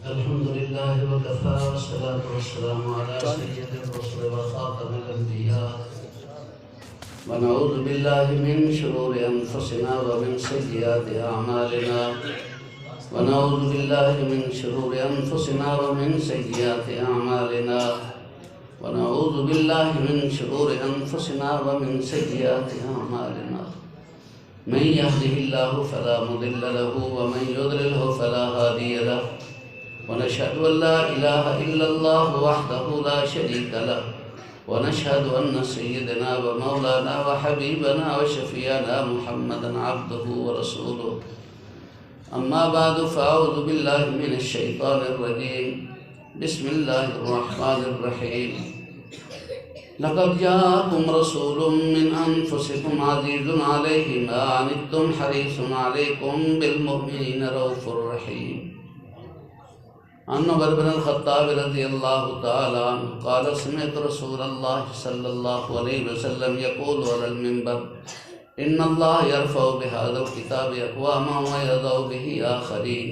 الحمد لله وكفى والصلاة والسلام على سيد الرسل وخاتم الأنبياء ونعوذ بالله من شرور أنفسنا ومن سيئات أعمالنا ونعوذ بالله من شرور أنفسنا ومن سيئات أعمالنا ونعوذ بالله من شرور أنفسنا ومن سيئات أعمالنا من يهده الله فلا مضل له ومن يضلله فلا هادي له ونشهد أن لا إله إلا الله وحده لا شريك له ونشهد أن سيدنا ومولانا وحبيبنا وشفيعنا محمدا عبده ورسوله أما بعد فأعوذ بالله من الشيطان الرجيم بسم الله الرحمن الرحيم لقد جاءكم رسول من أنفسكم عزيز عليه ما عنتم حريص عليكم بالمؤمنين رؤوف رحيم عن عمر بن الخطاب رضي الله تعالى عنه قال سمعت رسول الله صلى الله عليه وسلم يقول على المنبر إن الله يرفع بهذا الكتاب أقواما ويضع به آخرين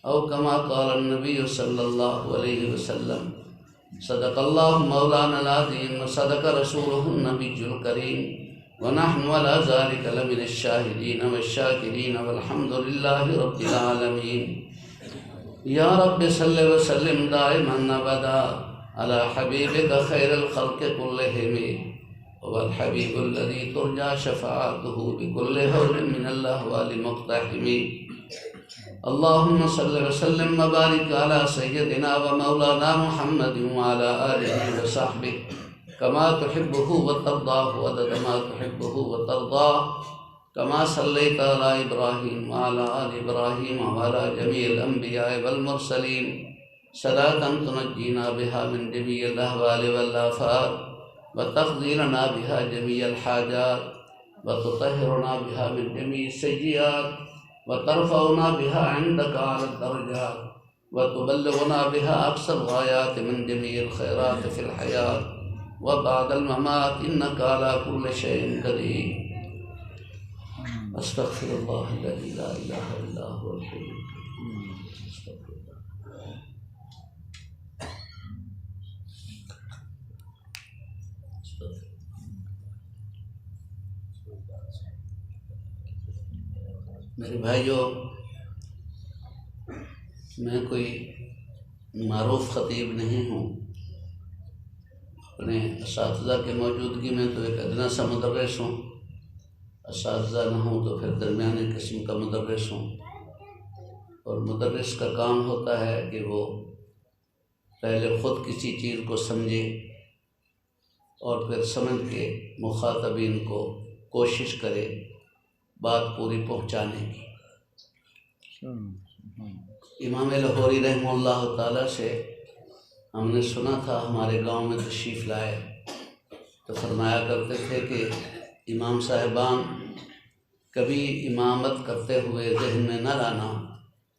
أو كما قال النبي صلى الله عليه وسلم صدق الله مولانا العظيم وصدق رسوله النبي الكريم ونحن على ذلك لمن الشاهدين والشاكرين والحمد لله رب العالمين یا رب صلی وسلم دائما ابدا على حبیبک خیر الخلق كلهم والحبیب الذي ترجى شفاعته بكل هول من الاهوال مقتحم اللهم صل وسلم وبارك على سيدنا ومولانا محمد وعلى آله وصحبه كما تحبه وترضاه عدد ما تحبه وترضاه كما صليت على إبراهيم وعلى آل إبراهيم وعلى جميع الأنبياء والمرسلين صلاة تنجينا بها من جميع الأهوال والآفات وتقضي لنا بها جميع الحاجات وتطهرنا بها من جميع السيئات وترفعنا بها عندك على الدرجات وتبلغنا بها أقصى الغايات من جميع الخيرات في الحياة وبعد الممات إنك على كل شيء قدير استغفر الله الذي لا اله الا هو الحي القيوم استغفر الله. میرے بھائیو، میں کوئی معروف خطیب نہیں ہوں. اپنے اساتذہ کی موجودگی میں تو ایک ادنا سا مدرس ہوں. اساتذہ نہ ہوں تو پھر درمیانی قسم کا مدرس ہوں. اور مدرس کا کام ہوتا ہے کہ وہ پہلے خود کسی چیز کو سمجھے اور پھر سمجھ کے مخاطبین کو کوشش کرے بات پوری پہنچانے کی. امام لاہوری رحمہ اللہ تعالیٰ سے ہم نے سنا تھا، ہمارے گاؤں میں تشریف لائے تو فرمایا کرتے تھے کہ امام صاحبان کبھی امامت کرتے ہوئے ذہن میں نہ لانا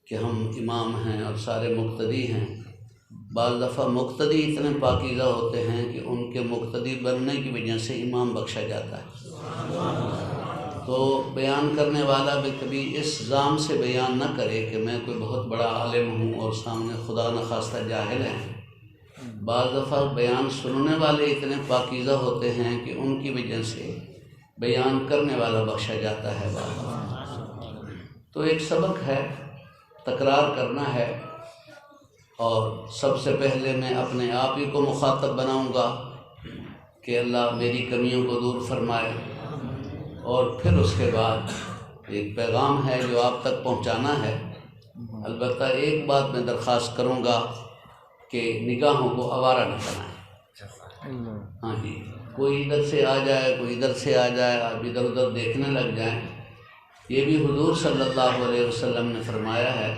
کہ ہم امام ہیں اور سارے مقتدی ہیں. بعض دفعہ مقتدی اتنے پاکیزہ ہوتے ہیں کہ ان کے مقتدی بننے کی وجہ سے امام بخشا جاتا ہے. تو بیان کرنے والا بھی کبھی اس ذام سے بیان نہ کرے کہ میں کوئی بہت بڑا عالم ہوں اور سامنے خدا نخواستہ جاہل ہیں. بعض دفعہ بیان سننے والے اتنے پاکیزہ ہوتے ہیں کہ ان کی وجہ سے بیان کرنے والا بخشا جاتا ہے. تو ایک سبق ہے، تکرار کرنا ہے. اور سب سے پہلے میں اپنے آپ ہی کو مخاطب بناؤں گا کہ اللہ میری کمیوں کو دور فرمائے، اور پھر اس کے بعد ایک پیغام ہے جو آپ تک پہنچانا ہے. البتہ ایک بات میں درخواست کروں گا کہ نگاہوں کو آوارہ نہ بنائیں. ہاں جی، کوئی ادھر سے آ جائے، کوئی ادھر سے آ جائے، آپ ادھر ادھر دیکھنے لگ جائیں. یہ بھی حضور صلی اللہ علیہ وسلم نے فرمایا ہے،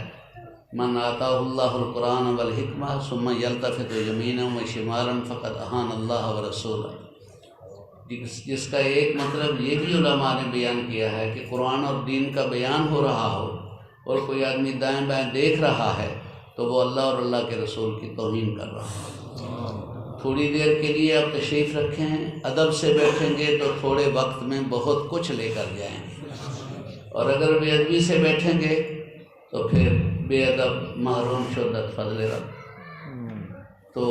من آتاہ اللہ القرآن والحکمہ ثم یلتفت یمینا وشمالا فقد اہان اللہ ورسولہ. جس کا ایک مطلب یہ بھی علماء نے بیان کیا ہے کہ قرآن اور دین کا بیان ہو رہا ہو اور کوئی آدمی دائیں بائیں دیکھ رہا ہے تو وہ اللہ اور اللہ کے رسول کی توہین کر رہا ہے. تھوڑی دیر کے لیے آپ تشریف رکھیں، ادب سے بیٹھیں گے تو تھوڑے وقت میں بہت کچھ لے کر جائیں گے، اور اگر بے ادبی سے بیٹھیں گے تو پھر بے ادب محروم شدت فضل رب۔ تو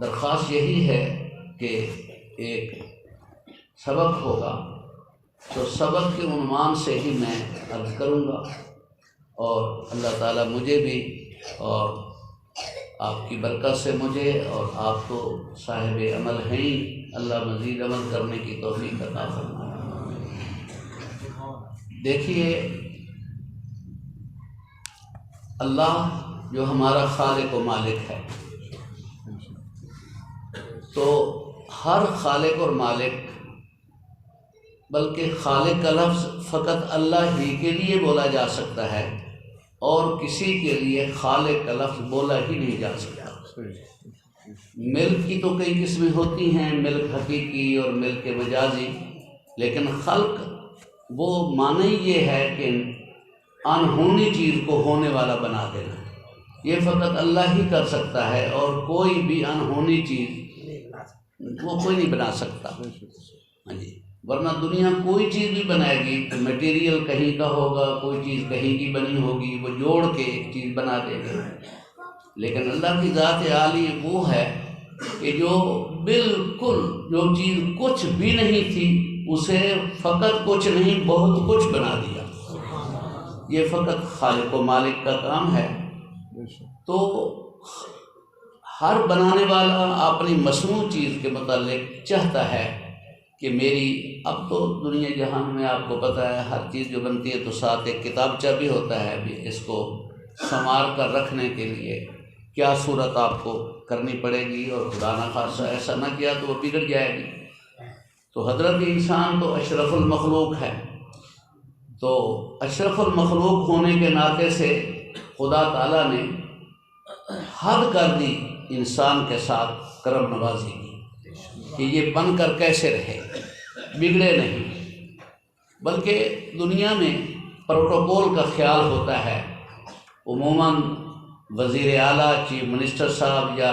درخواست یہی ہے کہ ایک سبق ہوگا تو سبق کے عنوان سے ہی میں عرض کروں گا، اور اللہ تعالیٰ مجھے بھی اور آپ کی برکت سے مجھے اور آپ کو صاحب عمل ہیں، اللہ مزید عمل کرنے کی توفیق عطا فرمائے۔ دیکھیے، اللہ جو ہمارا خالق و مالک ہے، تو ہر خالق اور مالک، بلکہ خالق کا لفظ فقط اللہ ہی کے لیے بولا جا سکتا ہے اور کسی کے لیے خالق کا لفظ بولا ہی نہیں جا سکتا۔ ملک کی تو کئی قسمیں ہوتی ہیں، ملک حقیقی اور ملک مجازی، لیکن خلق وہ معنی یہ ہے کہ انہونی چیز کو ہونے والا بنا دینا، یہ فقط اللہ ہی کر سکتا ہے، اور کوئی بھی انہونی چیز وہ کوئی نہیں بنا سکتا۔ ہاں جی، ورنہ دنیا کوئی چیز بھی بنائے گی تو میٹیریل کہیں کا ہوگا، کوئی چیز کہیں کی بنی ہوگی، وہ جوڑ کے ایک چیز بنا دے گی، لیکن اللہ کی ذات عالی وہ ہے کہ جو بالکل جو چیز کچھ بھی نہیں تھی اسے فقط کچھ نہیں بہت کچھ بنا دیا۔ یہ فقط خالق و مالک کا کام ہے۔ تو ہر بنانے والا اپنی مصنوع چیز کے متعلق چاہتا ہے کہ میری، اب تو دنیا جہان میں آپ کو پتہ ہے ہر چیز جو بنتی ہے تو ساتھ ایک کتابچہ بھی ہوتا ہے، بھی اس کو سنوار کر رکھنے کے لیے کیا صورت آپ کو کرنی پڑے گی، اور خدا نہ خاصہ ایسا نہ کیا تو وہ بگڑ جائے گی۔ تو حضرت انسان تو اشرف المخلوق ہے، تو اشرف المخلوق ہونے کے ناطے سے خدا تعالیٰ نے حد کر دی انسان کے ساتھ کرم نوازی کی کہ یہ بن کر کیسے رہے، بگڑے نہیں، بلکہ دنیا میں پروٹوکول کا خیال ہوتا ہے۔ عموماً وزیر اعلیٰ، چیف منسٹر صاحب یا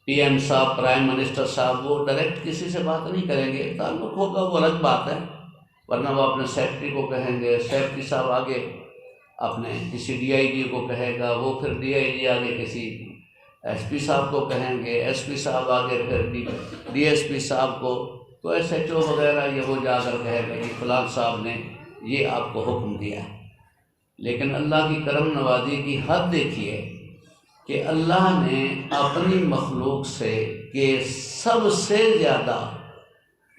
پی ایم صاحب، پرائم منسٹر صاحب، وہ ڈائریکٹ کسی سے بات نہیں کریں گے، تعلق ہوگا وہ الگ بات ہے، ورنہ وہ اپنے سیکرٹری کو کہیں گے، سیکرٹری صاحب آگے اپنے کسی ڈی آئی جی کو کہے گا، وہ پھر ڈی آئی جی آگے کسی ایس پی صاحب کو کہیں گے، ایس پی صاحب آگے پھر ڈی ایس پی صاحب کو، تو ایس ایچ او وغیرہ یہ وہ جا کر کہے گا کہ فلاں صاحب نے یہ آپ کو حکم دیا ہے۔ لیکن اللہ کی کرم نوازی کی حد دیکھیے کہ اللہ نے اپنی مخلوق سے کہ سب سے زیادہ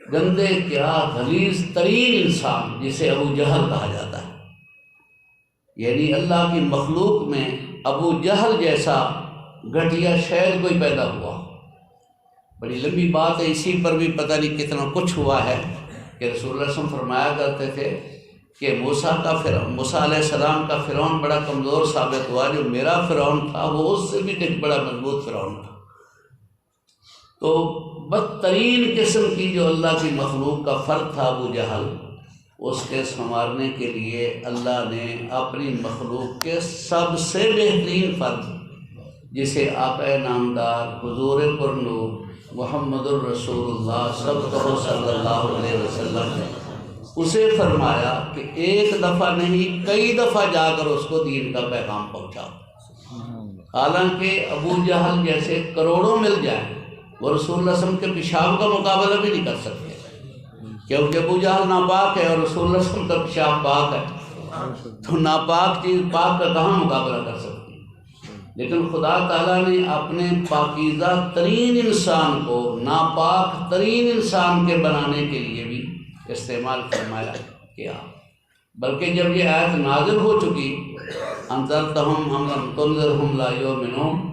گندے کیا غلیظ ترین انسان جسے ابو جہل کہا جاتا ہے، یعنی اللہ کی مخلوق میں ابو جہل جیسا گھٹیا شاید کوئی پیدا ہوا۔ بڑی لمبی بات ہے، اسی پر بھی پتہ نہیں کتنا کچھ ہوا ہے کہ رسول اللہ صلی اللہ علیہ وسلم فرمایا کرتے تھے کہ موسیٰ علیہ السلام کا فرعون بڑا کمزور ثابت ہوا، جو میرا فرعون تھا وہ اس سے بھی بڑا مضبوط فرعون تھا۔ تو بدترین قسم کی جو اللہ کی مخلوق کا فرد تھا ابو جہل، اس کے سنوارنے کے لیے اللہ نے اپنی مخلوق کے سب سے بہترین فرد، جسے آقا نامدار حضور پرنور محمد الرسول اللہ صلی اللہ علیہ وسلم، اسے فرمایا کہ ایک دفعہ نہیں کئی دفعہ جا کر اس کو دین کا پیغام پہنچاؤ۔ حالانکہ ابو جہل جیسے کروڑوں مل جائیں وہ رسول اللہ صلی اللہ علیہ وسلم کے پیشاب کا مقابلہ بھی نہیں کر سکتے، کیونکہ ابو جہل ناپاک ہے اور رسول اللہ صلی اللہ علیہ وسلم کا پیشاب پاک ہے، تو ناپاک چیز پاک کا کہاں مقابلہ کر سکتی؟ لیکن خدا تعالیٰ نے اپنے پاکیزہ ترین انسان کو ناپاک ترین انسان کے بنانے کے لیے بھی استعمال فرمایا کیا۔ بلکہ جب یہ آیت نازل ہو چکی، انذرتہم ام لم تنذرہم لا یؤمنون،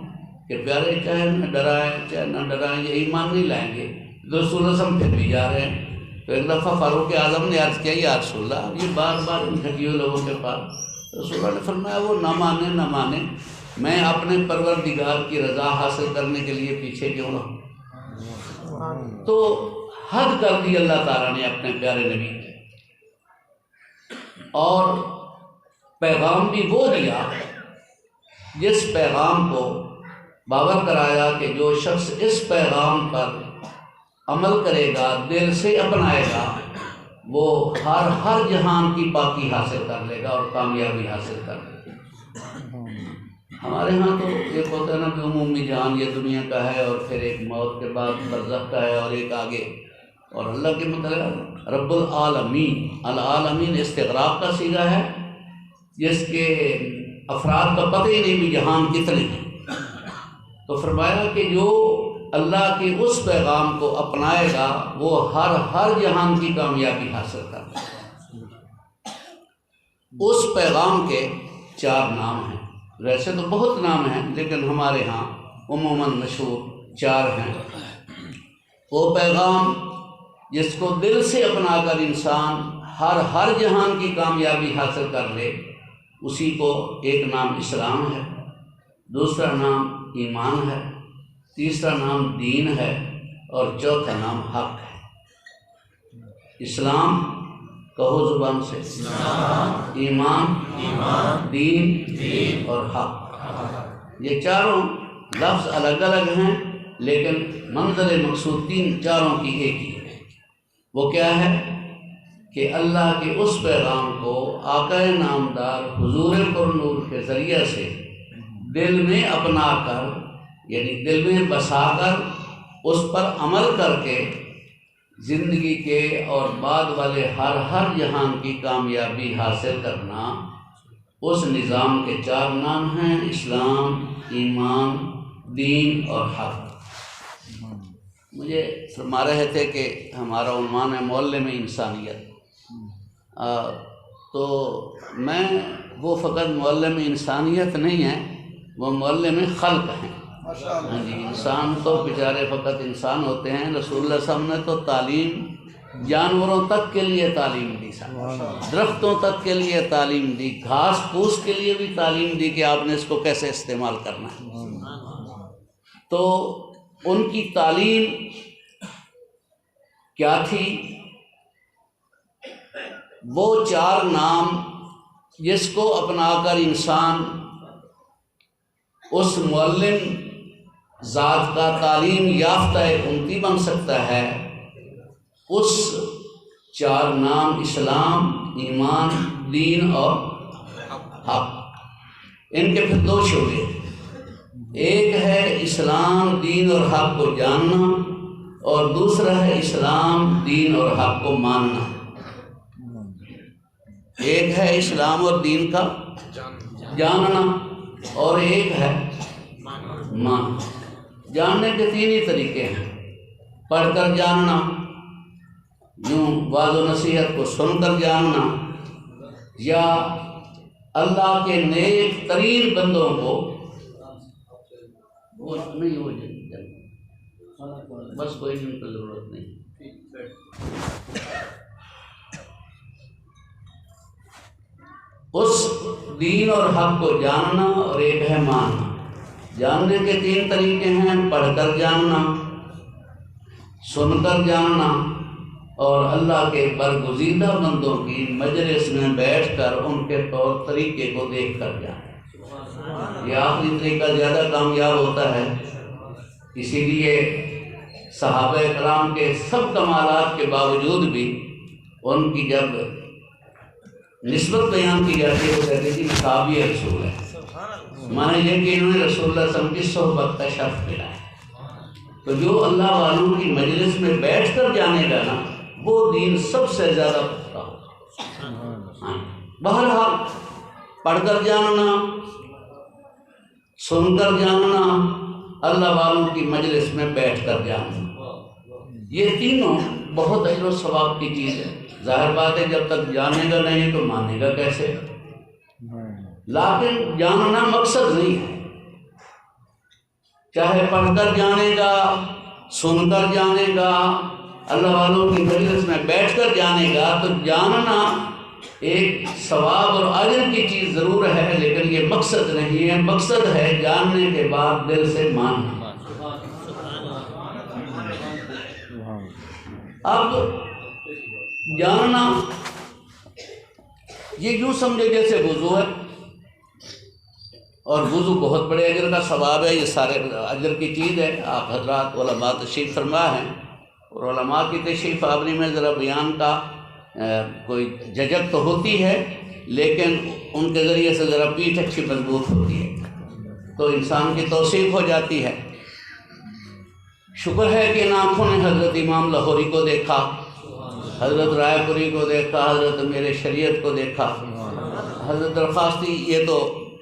کہ پیارے چاہے نہ ڈرائیں چاہے نہ ڈرائیں یہ ایمان نہیں لائیں گے، رسول اللہ صلی اللہ علیہ وسلم پھر بھی جا رہے ہیں۔ تو ایک دفعہ فاروق اعظم نے عرض کیا یا رسول اللہ، یہ بار بار ان گھٹیوں لوگوں کے پاس، رسول اللہ نے فرمایا وہ نہ مانے میں اپنے پروردگار کی رضا حاصل کرنے کے لیے پیچھے کیوں رہوں؟ تو حد کر دی اللہ تعالیٰ نے اپنے پیارے نبی کی، اور پیغام بھی وہ دیا جس پیغام کو باور کرایا کہ جو شخص اس پیغام پر عمل کرے گا، دل سے اپنائے گا، وہ ہر جہان کی پاکی حاصل کر لے گا اور کامیابی حاصل کر لے گا۔ ہمارے ہاں تو ایک ہوتا ہے نا کہ عمومی جہان یہ دنیا کا ہے، اور پھر ایک موت کے بعد برزخ کا ہے، اور ایک آگے، اور اللہ کے مطلب رب العالمین، العالمین استغراق کا صیغہ ہے جس کے افراد کا پتہ ہی نہیں بھی جہان کتنے ہیں۔ تو فرمایا کہ جو اللہ کے اس پیغام کو اپنائے گا وہ ہر جہان کی کامیابی حاصل کرے گا۔ اس پیغام کے 4 نام ہیں، ویسے تو بہت نام ہیں لیکن ہمارے ہاں عموماً مشہور 4 ہیں۔ وہ پیغام جس کو دل سے اپنا کر انسان ہر جہان کی کامیابی حاصل کر لے، اسی کو ایک نام اسلام ہے، دوسرا نام ایمان ہے، تیسرا نام دین ہے، اور چوتھا نام حق ہے۔ اسلام کہو زبان سے، ایمان، دین اور حق۔ یہ چاروں لفظ الگ الگ ہیں لیکن منزل مقصود چاروں کی ایک ہی ہے۔ وہ کیا ہے کہ اللہ کے اس پیغام کو آقا نامدار حضور پرنور کے ذریعے سے دل میں اپنا کر، یعنی دل میں بسا کر اس پر عمل کر کے زندگی کے اور بعد والے ہر جہان کی کامیابی حاصل کرنا، اس نظام کے 4 نام ہیں: اسلام، ایمان، دین اور حق۔ مجھے فرما رہے تھے کہ ہمارا عنوان ہے معلم انسانیت، تو میں وہ فقط معلم انسانیت نہیں ہے، وہ معلم خلق ہیں۔ ہاں جی، انسان تو بیچارے فقط انسان ہوتے ہیں، رسول اللہ صلی اللہ علیہ وسلم نے تو تعلیم جانوروں تک کے لیے تعلیم دی، درختوں تک کے لیے تعلیم دی، گھاس پھوس کے لیے بھی تعلیم دی کہ آپ نے اس کو کیسے استعمال کرنا ہے۔ تو ان کی تعلیم کیا تھی؟ وہ 4 نام جس کو اپنا کر انسان اس معلم ذات کا تعلیم یافتہ امتی بن سکتا ہے، اس 4 نام اسلام، ایمان، دین اور حق۔ ان کے پھر 2 شعبے، ایک ہے اسلام، دین اور حق کو جاننا، اور دوسرا ہے اسلام، دین اور حق کو ماننا۔ ایک ہے اسلام اور دین کا جاننا، اور ایک ہے ماننا۔ جاننے کے 3 ہی طریقے ہیں: پڑھ کر جاننا، یوں واعظ و نصیحت کو سن کر جاننا، یا اللہ کے نیک ترین بندوں کو بس کوئی ان کی ضرورت نہیں۔ اس دین اور حق کو جاننا، اور ایک ہے ماننا۔ جاننے کے 3 طریقے ہیں: پڑھ کر جاننا، سن کر جاننا، اور اللہ کے برگزیدہ بندوں کی مجلس میں بیٹھ کر ان کے طور طریقے کو دیکھ کر جاننا۔ یہ آخری طریقہ زیادہ کامیاب ہوتا ہے، اسی لیے صحابہ کرام کے سب کمالات کے باوجود بھی ان کی جب نسبت بیان کی جاتی ہے وہ کہتے ہیں کہ صحابی رسول ہے، مانا یہ کہ انہوں نے رسول اللہ صلی اللہ علیہ وسلم کی صحبت کا شرف ملا ہے۔ تو جو اللہ والوں کی مجلس میں بیٹھ کر جانے گا نا، وہ دین سب سے زیادہ پختہ ہوگا۔ بہرحال پڑھ کر جاننا، سن کر جاننا، اللہ والوں کی مجلس میں بیٹھ کر جاننا، یہ تینوں بہت اجر و ثواب کی چیز ہے۔ ظاہر بات ہے جب تک جانے گا نہیں تو مانے گا کیسے؟ لیکن جاننا مقصد نہیں ہے، چاہے پڑھ کر جانے گا، سن کر جانے گا، اللہ والوں کی مجلس میں بیٹھ کر جانے گا، تو جاننا ایک ثواب اور اجر کی چیز ضرور ہے، لیکن یہ مقصد نہیں ہے۔ مقصد ہے جاننے کے بعد دل سے ماننا۔ اب جاننا یہ یوں سمجھے جیسے وضو ہے، اور وضو بہت بڑے اجر کا ثواب ہے، یہ سارے اجر کی چیز ہے۔ آپ حضرات علماء تشریف فرما ہیں، اور علماء کی تشریف آوری میں ذرا بیان کا کوئی جھجک تو ہوتی ہے، لیکن ان کے ذریعے سے ذرا پیٹھ اچھی مضبوط ہوتی ہے تو انسان کی توصیف ہو جاتی ہے۔ شکر ہے کہ ان آنکھوں نے حضرت امام لاہوری کو دیکھا، حضرت رائے پوری کو دیکھا، حضرت میرے شریعت کو دیکھا، حضرت درخواستی، یہ تو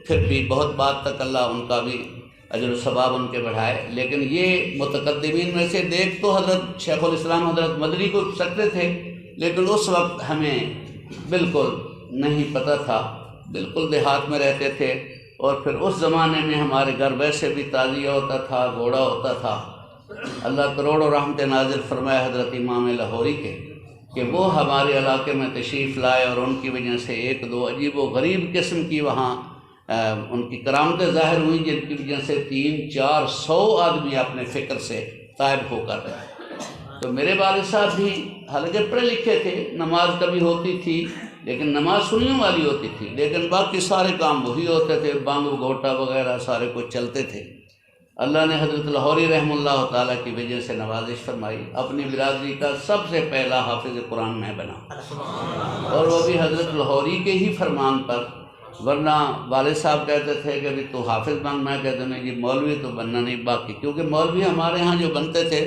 پھر بھی بہت بات تک اللہ ان کا بھی اجر و ثواب ان کے بڑھائے، لیکن یہ متقدمین میں سے دیکھ تو حضرت شیخ الاسلام حضرت مدنی کو سکتے تھے، لیکن اس وقت ہمیں بالکل نہیں پتہ تھا، بالکل دیہات میں رہتے تھے، اور پھر اس زمانے میں ہمارے گھر ویسے بھی تعزیہ ہوتا تھا، گھوڑا ہوتا تھا۔ اللہ کروڑوں رحمت نازل فرمائے حضرت امام لاہوری کے کہ وہ ہمارے علاقے میں تشریف لائے، اور ان کی وجہ سے ایک دو عجیب و غریب قسم کی وہاں ان کی کرامتیں ظاہر ہوئیں، جن کی وجہ سے 300-400 آدمی اپنے فکر سے طائب ہو کر رہے۔ تو میرے والد صاحب بھی حالانکہ پڑھے لکھے تھے، نماز کبھی ہوتی تھی لیکن نماز سنیوں والی ہوتی تھی، لیکن باقی سارے کام وہی ہوتے تھے، بانگ گھوٹا وغیرہ سارے کچھ چلتے تھے۔ اللہ نے حضرت لاہوری رحمہ اللہ تعالیٰ کی وجہ سے نوازش فرمائی، اپنی برادری کا سب سے پہلا حافظ قرآن میں بنا، اور وہ بھی حضرت لاہوری کے ہی فرمان پر، ورنہ والد صاحب کہتے تھے کہ تو حافظ بن، میں کہتا نہیں جی مولوی تو بننا نہیں، باقی کیونکہ مولوی ہمارے ہاں جو بنتے تھے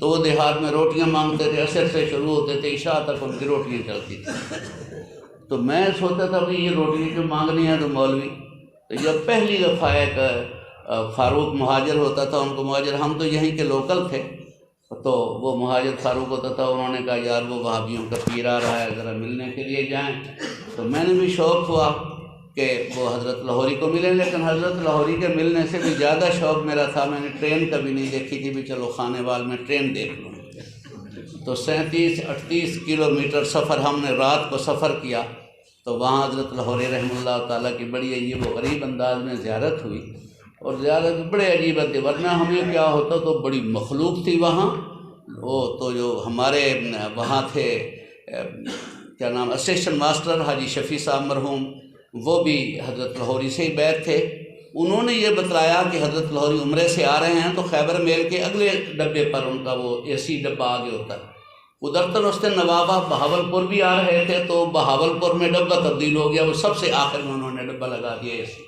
تو وہ دیہات میں روٹیاں مانگتے تھے، عصر سے شروع ہوتے تھے، عشاء تک ان کی روٹیاں چلتی تھیں۔ تو میں سوچتا تھا کہ یہ روٹی جو مانگنی ہے تو مولوی، تو جب پہلی دفعہ ایک فاروق مہاجر ہوتا تھا، ان کو مہاجر، ہم تو یہیں کے لوکل تھے، تو وہ مہاجر فاروق ہوتا تھا، انہوں نے کہا یار وہ وہابیوں کا پیر آ رہا ہے، ذرا ملنے کے لیے جائیں۔ تو میں نے بھی شوق ہوا کہ وہ حضرت لاہوری کو ملیں، لیکن حضرت لاہوری کے ملنے سے بھی زیادہ شوق میرا تھا، میں نے ٹرین کبھی نہیں دیکھی تھی، بھی چلو خانے وال میں ٹرین دیکھ لوں۔ تو 37-38 کلومیٹر سفر ہم نے رات کو سفر کیا، تو وہاں حضرت لاہوری رحمہ اللہ تعالیٰ کی بڑی عجیب و غریب انداز میں زیارت ہوئی، اور زیارت بڑے عجیب تھے، ورنہ ہمیں کیا ہوتا تو بڑی مخلوق تھی وہاں۔ وہ تو جو ہمارے وہاں تھے کیا نام اسسٹنٹ ماسٹر حاجی شفیع صاحب مرحوم، وہ بھی حضرت لاہوری سے ہی بیعت تھے، انہوں نے یہ بتلایا کہ حضرت لاہوری عمرے سے آ رہے ہیں، تو خیبر میل کے اگلے ڈبے پر ان کا وہ اے سی ڈبہ آگے ہوتا ہے، ادھر ترستے نوابہ بہاول پور بھی آ رہے تھے، تو بہاول پور میں ڈبہ تبدیل ہو گیا، وہ سب سے آخر میں انہوں نے ڈبہ لگا دیا اے سی،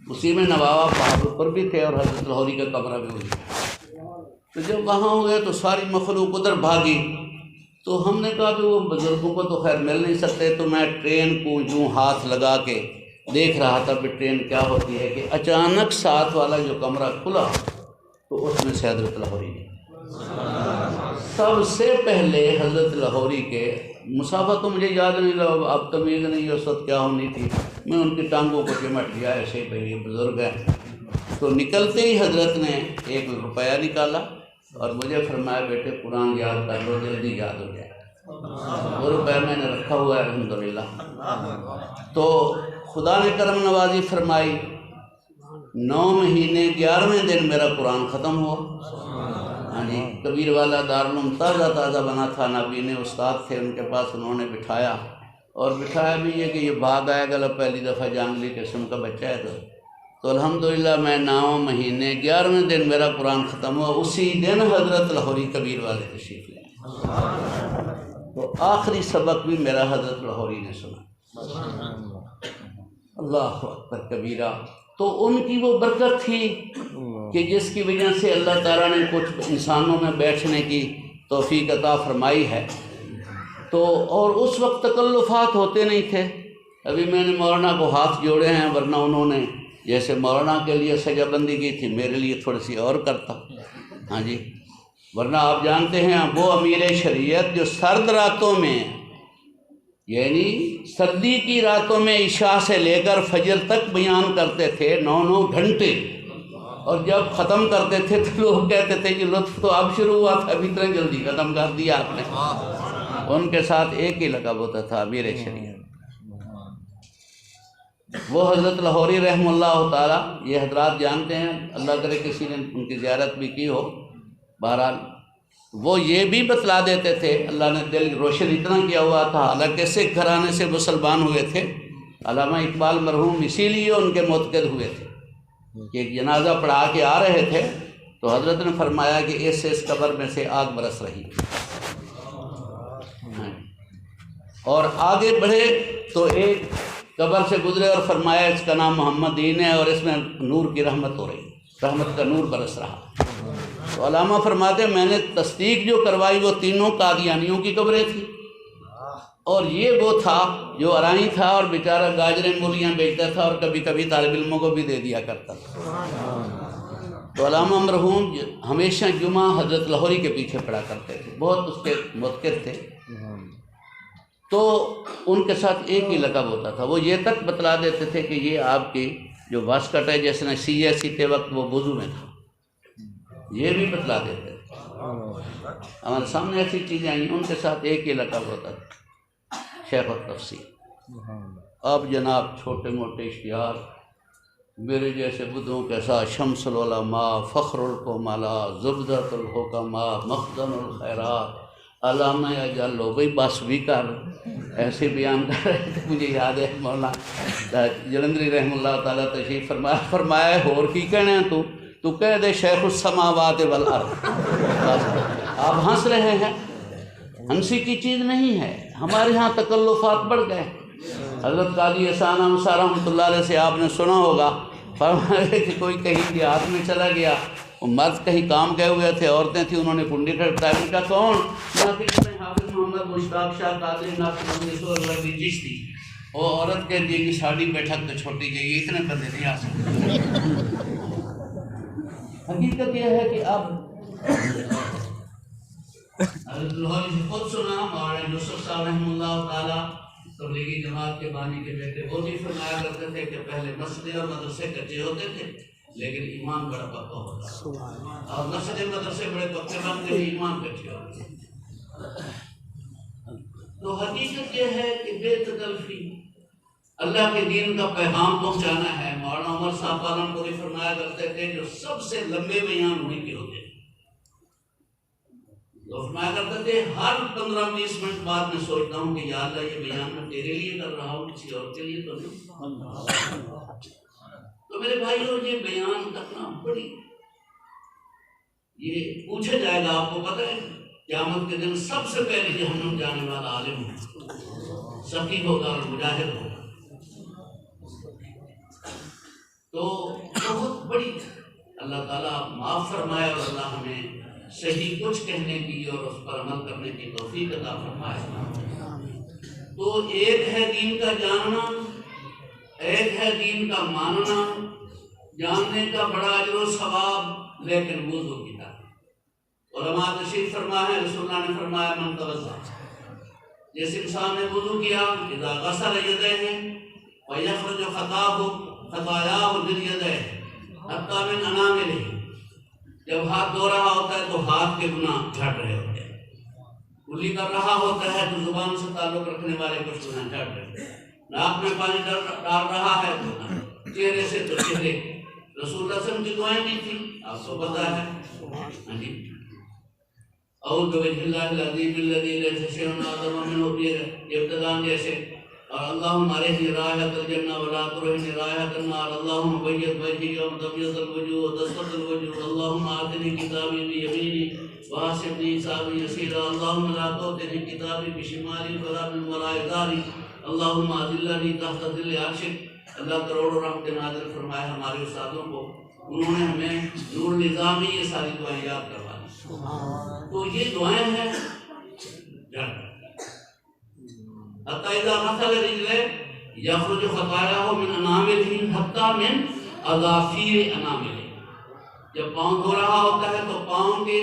اسی میں نوابہ بہاول پور بھی تھے اور حضرت لاہوری کا کمرہ بھی ہوئی۔ تو جب وہاں ہو گئے تو ساری مخلوق ادھر بھاگی، تو ہم نے کہا کہ وہ بزرگوں کو تو خیر مل نہیں سکتے، تو میں ٹرین کو یوں ہاتھ لگا کے دیکھ رہا تھا کہ ٹرین کیا ہوتی ہے، کہ اچانک ساتھ والا جو کمرہ کھلا تو اس میں سے حضرت لاہوری نے سب سے پہلے حضرت لاہوری کے مسافہ تو مجھے یاد نہیں لگا، اب تمیز نہیں اس وقت کیا ہونی تھی، میں ان کی ٹانگوں کو چمٹ لیا، ایسے ہی یہ بزرگ ہیں۔ تو نکلتے ہی حضرت نے 1 روپیہ نکالا اور مجھے فرمایا بیٹے قرآن یاد کر لو، جلدی یاد ہو جائے۔ 2 روپیہ میں نے رکھا ہوا ہے الحمدللہ۔ تو خدا نے کرم نوازی فرمائی، 9 مہینے 11ویں دن میرا قرآن ختم ہوا۔ ہاں جی، کبیر والا دارالعلوم تازہ بنا تھا، نابینے استاد تھے ان کے پاس، انہوں نے بٹھایا، اور بٹھایا بھی یہ کہ یہ بھاگ آئے گا، پہلی دفعہ جانگلی قسم کا بچہ ہے تو الحمدللہ میں 9 مہینے 11ویں دن میرا قرآن ختم ہوا، اسی دن حضرت لاہوری کبیر والے تشریف لے آئے، تو آخری سبق بھی میرا حضرت لاہوری نے سنا۔ اللہ اکبر کبیرہ۔ تو ان کی وہ برکت تھی کہ جس کی وجہ سے اللہ تعالیٰ نے کچھ انسانوں میں بیٹھنے کی توفیق عطا فرمائی ہے۔ تو اور اس وقت تکلفات ہوتے نہیں تھے، ابھی میں نے مولانا کو ہاتھ جوڑے ہیں، ورنہ انہوں نے جیسے مولانا کے لیے سجا بندی کی تھی، میرے لیے تھوڑی سی اور کرتا، ہاں جی، ورنہ آپ جانتے ہیں وہ امیر شریعت جو سرد راتوں میں، یعنی سردی کی راتوں میں عشاء سے لے کر فجر تک بیان کرتے تھے 9 گھنٹے، اور جب ختم کرتے تھے تو لوگ کہتے تھے کہ لطف تو اب شروع ہوا تھا، ابھی اتنا جلدی ختم کر دیا آپ نے۔ ان کے ساتھ ایک ہی لقب ہوتا تھا، امیر شریعت۔ وہ حضرت لاہوری رحمہ اللہ تعالیٰ، یہ حضرات جانتے ہیں، اللہ کرے کسی نے ان کی زیارت بھی کی ہو، بہرحال وہ یہ بھی بتلا دیتے تھے، اللہ نے دل روشن اتنا کیا ہوا تھا، حالانکہ سکھ گھرانے سے مسلمان ہوئے تھے، علامہ اقبال مرحوم اسی لیے ان کے معتقد ہوئے تھے کہ ایک جنازہ پڑھا کے آ رہے تھے تو حضرت نے فرمایا کہ اس قبر میں سے آگ برس رہی، اور آگے بڑھے تو ایک قبر سے گزرے اور فرمایا اس کا نام محمد دین ہے اور اس میں نور کی رحمت ہو رہی، رحمت کا نور برس رہا۔ تو علامہ فرماتے ہیں میں نے تصدیق جو کروائی وہ تینوں قادیانیوں کی قبریں تھیں، اور یہ وہ تھا جو ارائی تھا اور بیچارہ گاجریں مولیاں بیچتا تھا اور کبھی کبھی طالب علموں کو بھی دے دیا کرتا تھا۔ تو علامہ مرحوم ہمیشہ جمعہ حضرت لاہوری کے پیچھے پڑا کرتے تھے، بہت اس کے متقد تھے۔ تو ان کے ساتھ ایک ہی لقب ہوتا تھا، وہ یہ تک بتلا دیتے تھے کہ یہ آپ کی جو واسکٹ ہے جیسے نے سیتے وقت وہ وضو میں تھا، یہ بھی بتلا دیتے تھے۔ ہمارے سامنے ایسی چیزیں آئیں، ان کے ساتھ ایک ہی لقب ہوتا تھا، شیخ التفسیر۔ اب جناب چھوٹے موٹے اشتہار میرے جیسے بدھوں کے ساتھ شمس العلماء، فخر القملاء، زبدۃ الحکماء، مخزن الخیرات، علامہ اجل لو بھائی بس بھی کر، ایسے بیان کر رہے تھے۔ مجھے یاد ہے مولانا جلندری رحمہ اللہ تعالیٰ تشریف فرمایا اور کی کہنا ہے تو کہہ دے شیخ السماوات والارض۔ آپ ہنس رہے ہیں، ہنسی کی چیز نہیں ہے، ہمارے ہاں تکلفات بڑھ گئے۔ حضرت قاضی احسان انصار رحمۃ اللہ علیہ سے آپ نے سنا ہوگا، فرمایا کہ کوئی کہیں دیہات میں چلا گیا، وہ مرد کہیں کام گئے ہوئے تھے، عورتیں تھیں، انہوں نے کنڈی کھٹکھٹائی، ان کا کون؟ حافظ محمد مشتاق شاہ قادری ناقص چشتی۔ وہ عورت کہتی ہے کہ ساڑی بیٹھک تو چھوٹی چاہیے، اتنے بندے نہیں آ سکتے۔ حقیقت یہ ہے کہ اب حضرت لاہوری سے خود سنا، مولانا یوسف صاحب رحمہ اللہ تعالیٰ تبلیغی جماعت کے بانی کے بیٹے، وہ بھی فرمایا کرتے تھے کہ پہلے مسجد اور مدرسے کچے ہوتے تھے لیکن ایمان بڑا پکا ہوتا، اور مسجد مدرسے بڑے پکے بنتے ہی ایمان کچے ہوتے۔ تو حقیقت یہ ہے کہ بے تکلفی اللہ کے دین کا پیغام پہنچانا ہے۔ مولانا عمر صاحب پالن پوری فرمایا کرتے تھے جو سب سے لمبے بیان انہیں کے ہوتے ہیں، تو فرمایا کرتے تھے ہر 15-20 منٹ بعد میں سوچتا ہوں کہ یا اللہ یہ بیان میں تیرے لیے کر رہا ہوں، کسی اور کے لیے تو نہیں۔ تو میرے بھائیوں یہ بیان کرنا بڑی، یہ پوچھا جائے گا، آپ کو پتہ ہے قیامت کے دن سب سے پہلے جہنم جانے والا عالم ہوگا، سخی ہوگا اور مجاہد ہوگا۔ تو بہت بڑی اللہ تعالیٰ معاف فرمائے اور اللہ ہمیں صحیح کچھ کہنے کی اور اس پر عمل کرنے کی توفیق عطا فرمائے۔ تو ایک ہے دین کا جاننا، ایک ہے دین کا ماننا، جاننے کا بڑا اجر و ثواب، لیکن وضو کی طرح علماء تشریف فرما ہے، رسول اللہ نے فرمایا من توضا، جس انسان نے وضو کیا، اذا غسل یدیہ ویخرج خطایاہ بالیدیہ حتی من اناملہ، جب ہاتھ دھو رہا ہوتا ہے تو ہاتھ کے گناہ جھڑ رہے ہوتے ہیں، کلی کر رہا ہوتا ہے تو زبان سے تعلق رکھنے والے کچھ گناہ جھڑ رہے ہوتے ہیں، ناک میں پانی ڈال رہا ہے تو چہرے سے تو چہرے۔ رسول اللہ صلی اللہ علیہ وسلم کی دعائیں بھی تھیں، آپ کو پتا ہے، اعوذ بوجہ اللہ العظیم الذی لیس شیء اعظم منہ، یہ ابتداء جیسے، اور اللہم ارحنی رائحۃ الجنہ ولا ترحنی رائحۃ النار، اللہم بیض وجہی یوم تبیض الوجوہ وتسود الوجوہ، اللہم آتنی کتابی بیمینی وحاسبنی حسابی یسیرا، اللہم لا تعطنی کتابی بشمالی ولا من وراء ظہری، اللہم اذلنی تحت ظل عرشک۔ اللہ کروڑوں رحمت نازل فرمائے ہمارے استادوں کو، انہوں نے ہمیں نور نظامی یہ ساری دعائیں یاد کروا دی۔ تو یہ دعائیں ہیں حتی اذا غسل رجلہ یخرج خطایاہ من اناملہ حتی من اظافیر اناملہ، جب پاؤں دھو رہا ہوتا ہے تو پاؤں کے،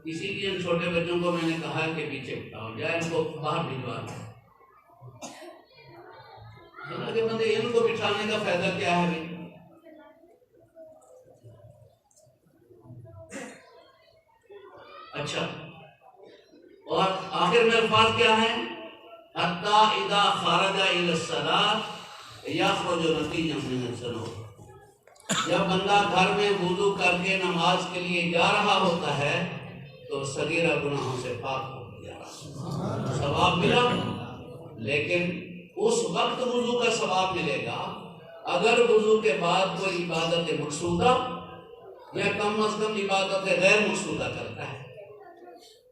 اسی لیے ان چھوٹے بچوں کو میں نے کہا ہے کہ پیچھے بٹھاؤ جائے، ان کو باہر بھجوا دیں۔ کہ بندے ان کو بٹھانے کا فائدہ کیا ہے بھائی؟ اچھا، اور آخر میں الفاظ کیا ہیں؟ حتی اذا خرج الی الصلاۃ یخرج نتیجا من الذنوب، جب بندہ گھر میں وضو کر کے نماز کے لیے جا رہا ہوتا ہے تو صغیرہ گناہوں سے پاک ہو جا رہا، ثواب ملا، لیکن اس وقت وضو کا ثواب ملے گا اگر وضو کے بعد کوئی عبادت مقصودہ یا کم از کم عبادت غیر مقصودہ کرتا ہے۔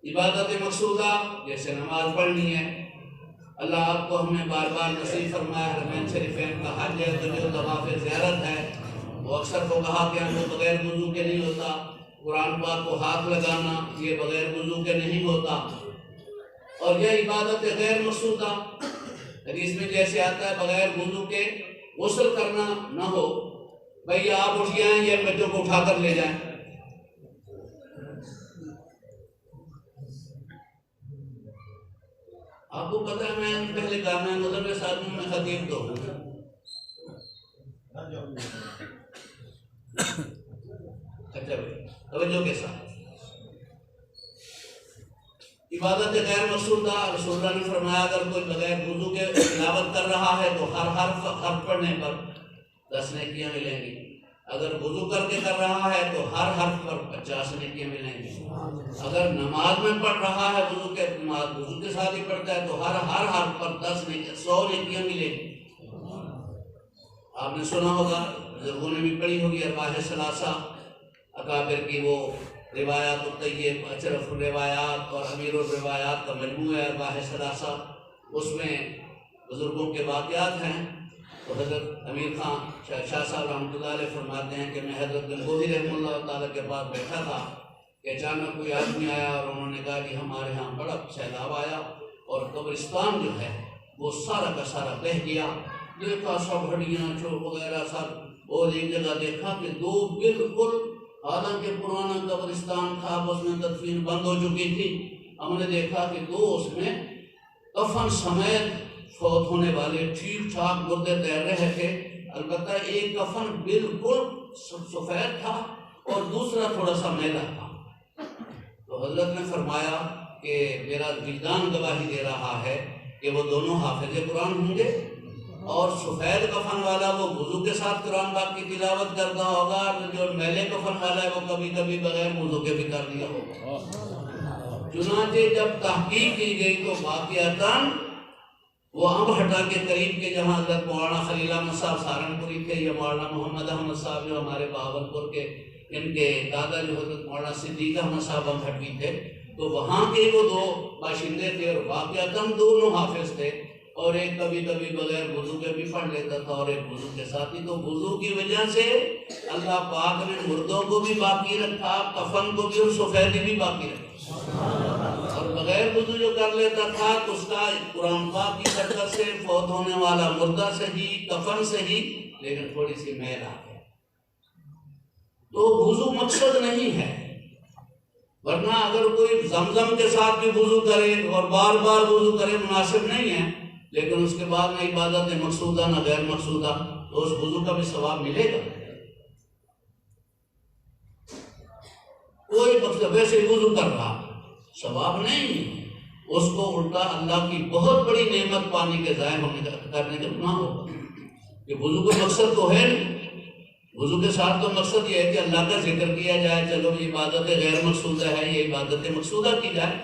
عبادت مقصودہ جیسے نماز پڑھنی ہے، اللہ آپ کو ہمیں بار بار نصیب فرمائے حرمین شریفین کا حج ہے، تو جو طواف زیارت ہے وہ اکثر کو کہا کہ ہم بغیر وضو کے نہیں ہوتا، قرآن پاک کو ہاتھ لگانا یہ بغیر وضو کے نہیں ہوتا، اور یہ عبادت غیر مقصودہ حدیث میں جیسے آتا ہے بغیر وضو کے غسل کرنا نہ ہو، بھئی آپ اٹھ جائیں یہ بچوں کو اٹھا کر لے جائیں۔ آپ کو پتہ ہے میں پہلے کہا میں مدرس آدمی میں خطیب تو ہوں، اچھا بھائی توجہ کے ساتھ عبادت غیر مقصودہ رسول اللہ نے فرمایا اگر کوئی بغیر وضو کے تلاوت کر رہا ہے تو ہر حرف پڑھنے پر 10 نیکیاں ملیں گی، اگر وضو کر کے کر رہا ہے تو ہر حرف پر 50 نیکیاں ملیں گی، اگر نماز میں پڑھ رہا ہے وضو کے ساتھ ہی پڑھتا ہے تو ہر حرف پر 10 نیکیاں 100 نیکیاں ملیں گی۔ آپ نے سنا ہوگا، بزرگوں نے بھی پڑھی ہوگی ارواح ثلاثہ اکابر کی وہ روایات الطیب اشرف الروایات اور امیر الروایات کا مجموعہ ارواح ثلاثہ، اس میں بزرگوں کے واقعات ہیں۔ تو حضرت امیر خان شاہ صاحب رحمۃ اللہ علیہ فرماتے ہیں کہ میں حضرت گنگوہی رحمۃ اللہ تعالیٰ کے پاس بیٹھا تھا کہ اچانک کوئی آدمی آیا اور انہوں نے کہا کہ ہمارے ہاں بڑا سیلاب آیا اور قبرستان جو ہے وہ سارا کا سارا بہہ گیا، دیکھا سب ہڈیاں چوک وغیرہ سب، اور ایک جگہ دیکھا کہ 2 بالکل حالانکہ پرانا قبرستان تھا اس میں تدفین بند ہو چکی تھی، ہم نے دیکھا کہ 2 اس میں کفن سمیت فوت ہونے والے ٹھیک ٹھاک مردے تیر رہے تھے، البتہ ایک کفن بالکل سفید تھا اور دوسرا تھوڑا سا میلا تھا۔ تو حضرت نے فرمایا کہ میرا وجدان گواہی دے رہا ہے کہ وہ دونوں حافظ قرآن ہوں گے، اور سفید کفن والا وہ وضو کے ساتھ قرآن پاک کی تلاوت کرتا ہوگا، اور جو میلے کفن والا ہے وہ کبھی کبھی بغیر وضو کے بھی کر لیا ہوگا۔ چنانچہ جب تحقیق کی گئی تو واقعتاً وہ امبہٹہ کے قریب کے جہاں حضرت مولانا خلیل احمد صاحب سہارنپوری تھے یا مولانا محمد احمد صاحب جو ہمارے بہاولپور کے، ان کے دادا جو حضرت مولانا صدیق احمد صاحب امبہٹوی تھے، تو وہاں کے وہ 2 باشندے تھے اور واقعتاً دونوں حافظ تھے، اور ایک کبھی کبھی بغیر وضو کے بھی پڑھ لیتا تھا اور ایک وضو کے ساتھ ہی۔ تو وضو کی وجہ سے اللہ پاک نے مردوں کو بھی باقی رکھا، کفن کو بھی اور سفیدی بھی باقی رکھا، اور بغیر وضو جو کر لیتا تھا تو اس کا قرآن پاک کی برکت سے فوت ہونے والا مردہ صحیح، کفن صحیح، لیکن تھوڑی سی میل آ گئی۔ تو وضو مقصد نہیں ہے، ورنہ اگر کوئی زمزم کے ساتھ بھی وضو کرے اور بار بار وضو کرے مناسب نہیں ہے، لیکن اس کے بعد نہ عبادت مقصودہ نہ غیر مقصودہ، تو اس وضو کا بھی ثواب ملے گا۔ کوئی مقصد ویسے وضو کر رہا ثواب نہیں، اس کو الٹا اللہ کی بہت بڑی نعمت پانی کے ضائع ہونے کرنے کا گناہ ہوگا۔ کہ وضو کا مقصد تو ہے نہیں، وضو کے ساتھ تو مقصد یہ ہے کہ اللہ کا ذکر کیا جائے، چلو یہ عبادت غیر مقصودہ ہے، یہ عبادت مقصودہ کی جائے۔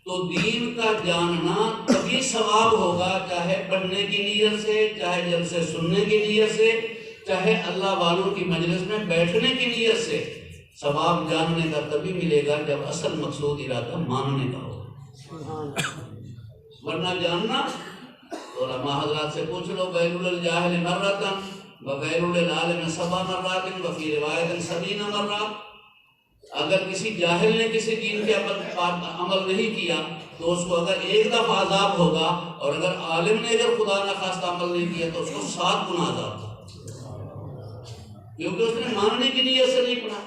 تو دین کا جاننا تبھی ثواب ہوگا، چاہے پڑھنے کی نیت سے، چاہے جلسے سننے کی نیت سے، چاہے اللہ والوں کی مجلس میں بیٹھنے کی نیت سے۔ ثواب جاننے کا تبھی ملے گا جب اصل مقصود ارادہ ماننے کا ہوگا، ورنہ جاننا علماء حضرات سے پوچھ لو، ویل للجاہل مرۃ وویل للعالم 7 مرات وفی روایت 70 مرات۔ اگر کسی جاہل نے کسی دین کے عمل نہیں کیا تو اس کو اگر ایک دفعہ عذاب ہوگا، اور اگر عالم نے اگر خدا نخواستہ عمل نہیں کیا تو اس کو 7 گنا عذاب ہوگا، کیونکہ اس نے ماننے کی نیت سے نہیں پڑھا۔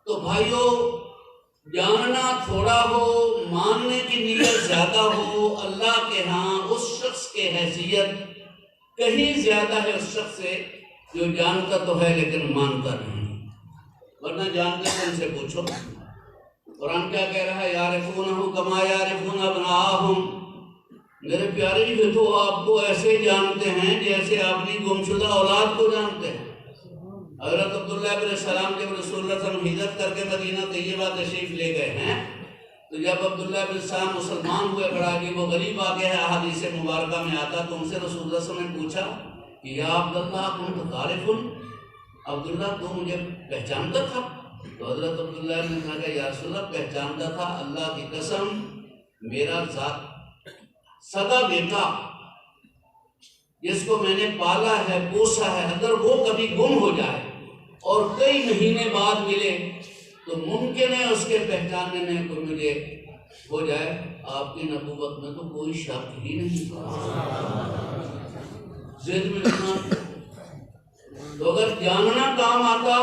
تو بھائیو، جاننا تھوڑا ہو، ماننے کی نیت زیادہ ہو، اللہ کے ہاں اس شخص کے حیثیت کہیں زیادہ ہے اس شخص سے جو جانتا تو ہے لیکن مانتا نہیں۔ ورنہ جانتے ہیں ان سے پوچھو، قرآن کیا کہہ رہا ہے؟ یعرفونہ کما یعرفون ابناءہم، میرے پیارے جی تو آپ کو ایسے جانتے ہیں جیسے اپنی گمشدہ اولاد کو جانتے ہیں۔ حضرت عبداللہ بن سلام جب رسول اللہ صلی اللہ علیہ وسلم ہجرت کر کے مدینہ طیبہ تشریف لے گئے ہیں، تو جب عبداللہ بن سلام مسلمان ہوئے، بڑا کہ وہ غریب آ گیا ہے، احادیث مبارکہ میں آتا، تو ان سے رسول اللہ صلی اللہ علیہ وسلم نے پوچھا کہ یا عبداللہ کنت تعرفن، عبداللہ تو مجھے پہچانتا تھا؟ تو حضرت عبداللہ نے کہا کہ یا رسول اللہ پہچانتا تھا، اللہ کی قسم میرا ذات سگا بیٹا جس کو میں نے پالا ہے پوسا ہے، اگر وہ کبھی گم ہو جائے اور کئی مہینے بعد ملے تو ممکن ہے اس کے پہچاننے میں کوئی مجھے ہو جائے، آپ کی نبوت میں تو کوئی شک ہی نہیں۔ ذہن میں رکھنا، تو اگر جاننا کام آتا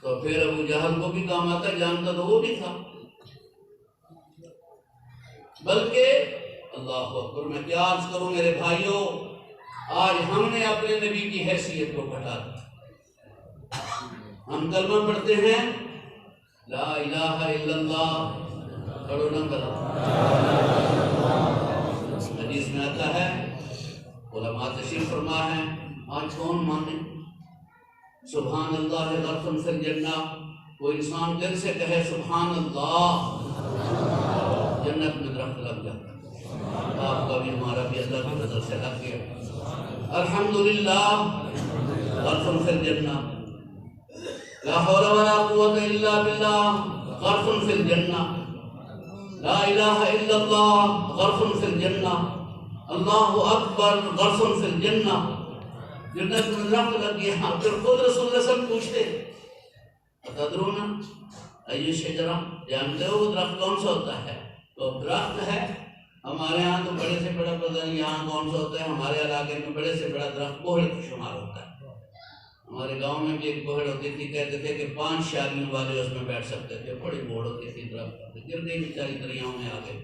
تو پھر ابو جہل کو بھی کام آتا، جانتا تو وہ بھی تھا۔ بلکہ اللہ اکبر، میں کیا عرض کروں میرے بھائیوں، آج ہم نے اپنے نبی کی حیثیت کو گھٹا دیا۔ ہم کلمہ پڑھتے ہیں لا الہ الا اللہ، پڑھو نہ کرو، حدیث میں آتا ہے، علماء تشریف فرما ہے، آج کون مانے سبحان اللہ غرفن فی الجنہ؟ وہ انسان دل سے کہے سبحان اللہ، جنت میں درخت لگ جاتا ہے۔ آپ کا بھی ہمارا بھی اللہ کی نظر سے لگ گیا۔ الحمدللہ غرفن فی الجنہ، لا حول ولا قوة الا باللہ غرفن فی الجنہ، لا الہ الا اللہ غرفن فی الجنہ، اللہ اکبر غرفن فی الجنہ، جنت میں درخت لگ گیا۔ پھر خود رسول اللہ صلی اللہ علیہ وسلم پوچھتے اتدرون ای شجرہ، جانتے ہو وہ درخت کون سا ہوتا ہے؟ تو درخت ہے ہمارے ہاں تو بڑے سے بڑا، پتہ نہیں یہاں کون سا ہوتا ہے، ہمارے علاقے میں بڑے سے بڑا درخت بوہڑ کا شمار ہوتا ہے۔ ہمارے گاؤں میں بھی ایک بوہڑ ہوتی تھی، کہتے تھے کہ 5 شادیوں والے اس میں بیٹھ سکتے تھے، بڑی بوہڑ ہوتی تھی، درخت گر گئی بیچاری دریاؤں میں آ گئے۔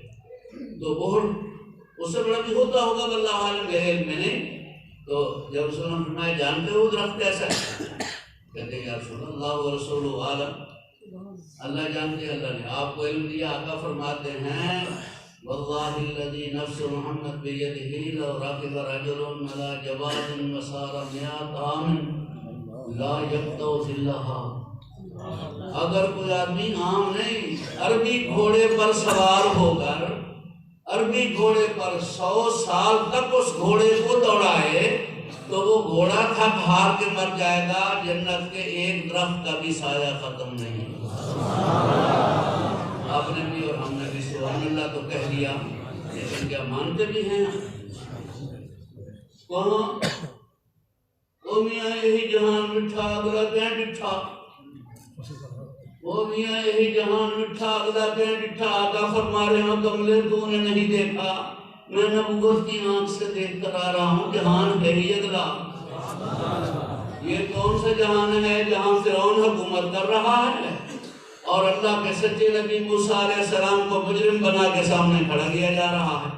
تو بوہڑ اس سے بڑا بھی ہوتا ہوگا واللہ عالم، میرے علم میں نہیں۔ تو جب رسول اللہ نے فرمایا جانتے ہو درخت کیسا ہے؟ کہتے ہیں یا رسول اللہ و رسول عالم، اللہ جانتے، اللہ نے آپ کو علم دیا۔ آقا فرماتے ہیں واللہ الذی نفس محمد بیدہ لو رکب رجل علی جواد وسار 100 عام لا یقطع ظلھا، اگر کوئی آدمی عام نہیں، عربی گھوڑے پر سوار ہو کر عربی گھوڑے پر 100 سال تک اس گھوڑے کو دوڑائے تو وہ گھوڑا تھک ہار کے مر جائے گا، جنت کے ایک درخت کا بھی سایہ ختم نہیں۔ آپ نے بھی اور ہم نے بھی سبحان اللہ تو کہہ دیا، لیکن کیا مانتے بھی ہیں؟ کہاں او میاں یہی جہان مٹھا اگلا کہیں ڈٹھا، او میاں یہی جہان مٹھا اگلا کہیں ڈٹھا۔ آقا فرما رہے ہیں کملے تو نے نہیں دیکھا، میں نبوت کی آنکھ سے دیکھ کر آ رہا ہوں، جہان ہے ہی اگلا۔ یہ کون سا جہان ہے جہاں فرعون حکومت کر رہا ہے اور اللہ کے سچے نبی موسیٰ علیہ السلام کو مجرم بنا کے سامنے کھڑا کیا جا رہا ہے؟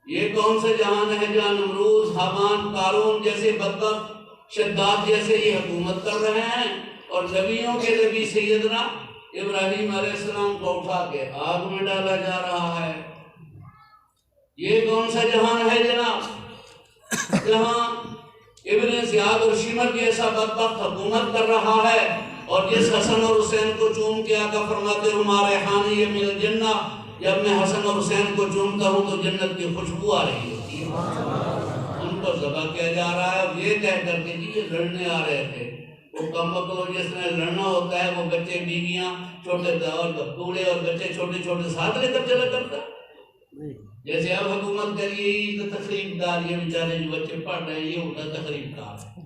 یہ کون سا جہان ہے جہاں نمرود، حامان، قارون جیسے بدبخت، شداد جیسے یہ حکومت کر رہے ہیں اور نبیوں کے نبی سیدنا ابراہیم علیہ السلام کو اٹھا کے آگ میں ڈالا جا رہا ہے؟ یہ کون سا جہان ہے جناب جہاں ابن زیاد اور شمر جیسا بدبخت حکومت کر رہا ہے اور جس حسن اور حسین کو چوم کے آقا فرماتے ہمارے ریحانی من الجنہ، جب میں حسن اور حسین کو چومتا ہوں تو جنت کی خوشبو آ رہی ہوتی ہے، ان کو ذبح کیا جا رہا ہے۔ اور یہ کہہ کر کے یہ لڑنے آ رہے تھے، وہ کم عقل جس نے لڑنا ہوتا ہے وہ بچے بیویاں چھوٹے اور بوڑھے اور بچے چھوٹے چھوٹے ساتھ لے کر چلا کرتا، جیسے اب حکومت کریے تو تقریب دار، یہ بیچارے جو بچے پڑھ رہے ہیں یہ ان کا تقریب دار ہے۔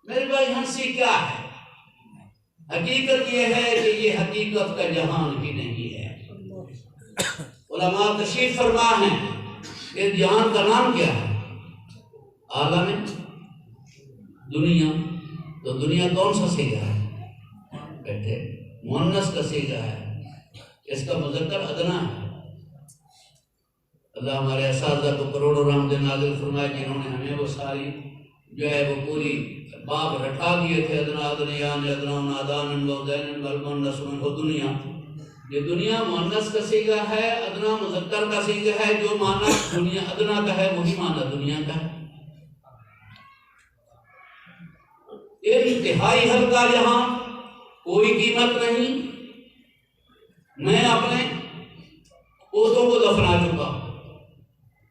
میرے بھائی ہنسی کیا ہے؟ حقیقت یہ ہے کہ یہ حقیقت کا جہان ہی نہیں ہے۔ علماء تشریف فرما ہیں اس جہان کا نام کیا ہے؟ عالم دنیا۔ تو دنیا کون سا سیگا ہے؟ بیٹھے مؤنث کا سیگا ہے، اس کا مذکر ادنا ہے۔ اللہ ہمارے اساتذہ کو کروڑوں رحمت نازل فرمائے جنہوں نے ہمیں وہ ساری جو ہے وہ پوری باب رٹھا دیے تھے، ادنا ادنیان ادنا نادان وعدین والمؤنث منہ دنیا۔ یہ دنیا مؤنث کا صیغہ ہے، ادنا مذکر کا صیغہ ہے، جو معنی دنیا ادنا کا ہے وہی معنی دنیا کا ہے۔ انتہائی ہلکا یہاں کوئی قیمت نہیں۔ میں اپنے پوتوں کو دفنا چکا،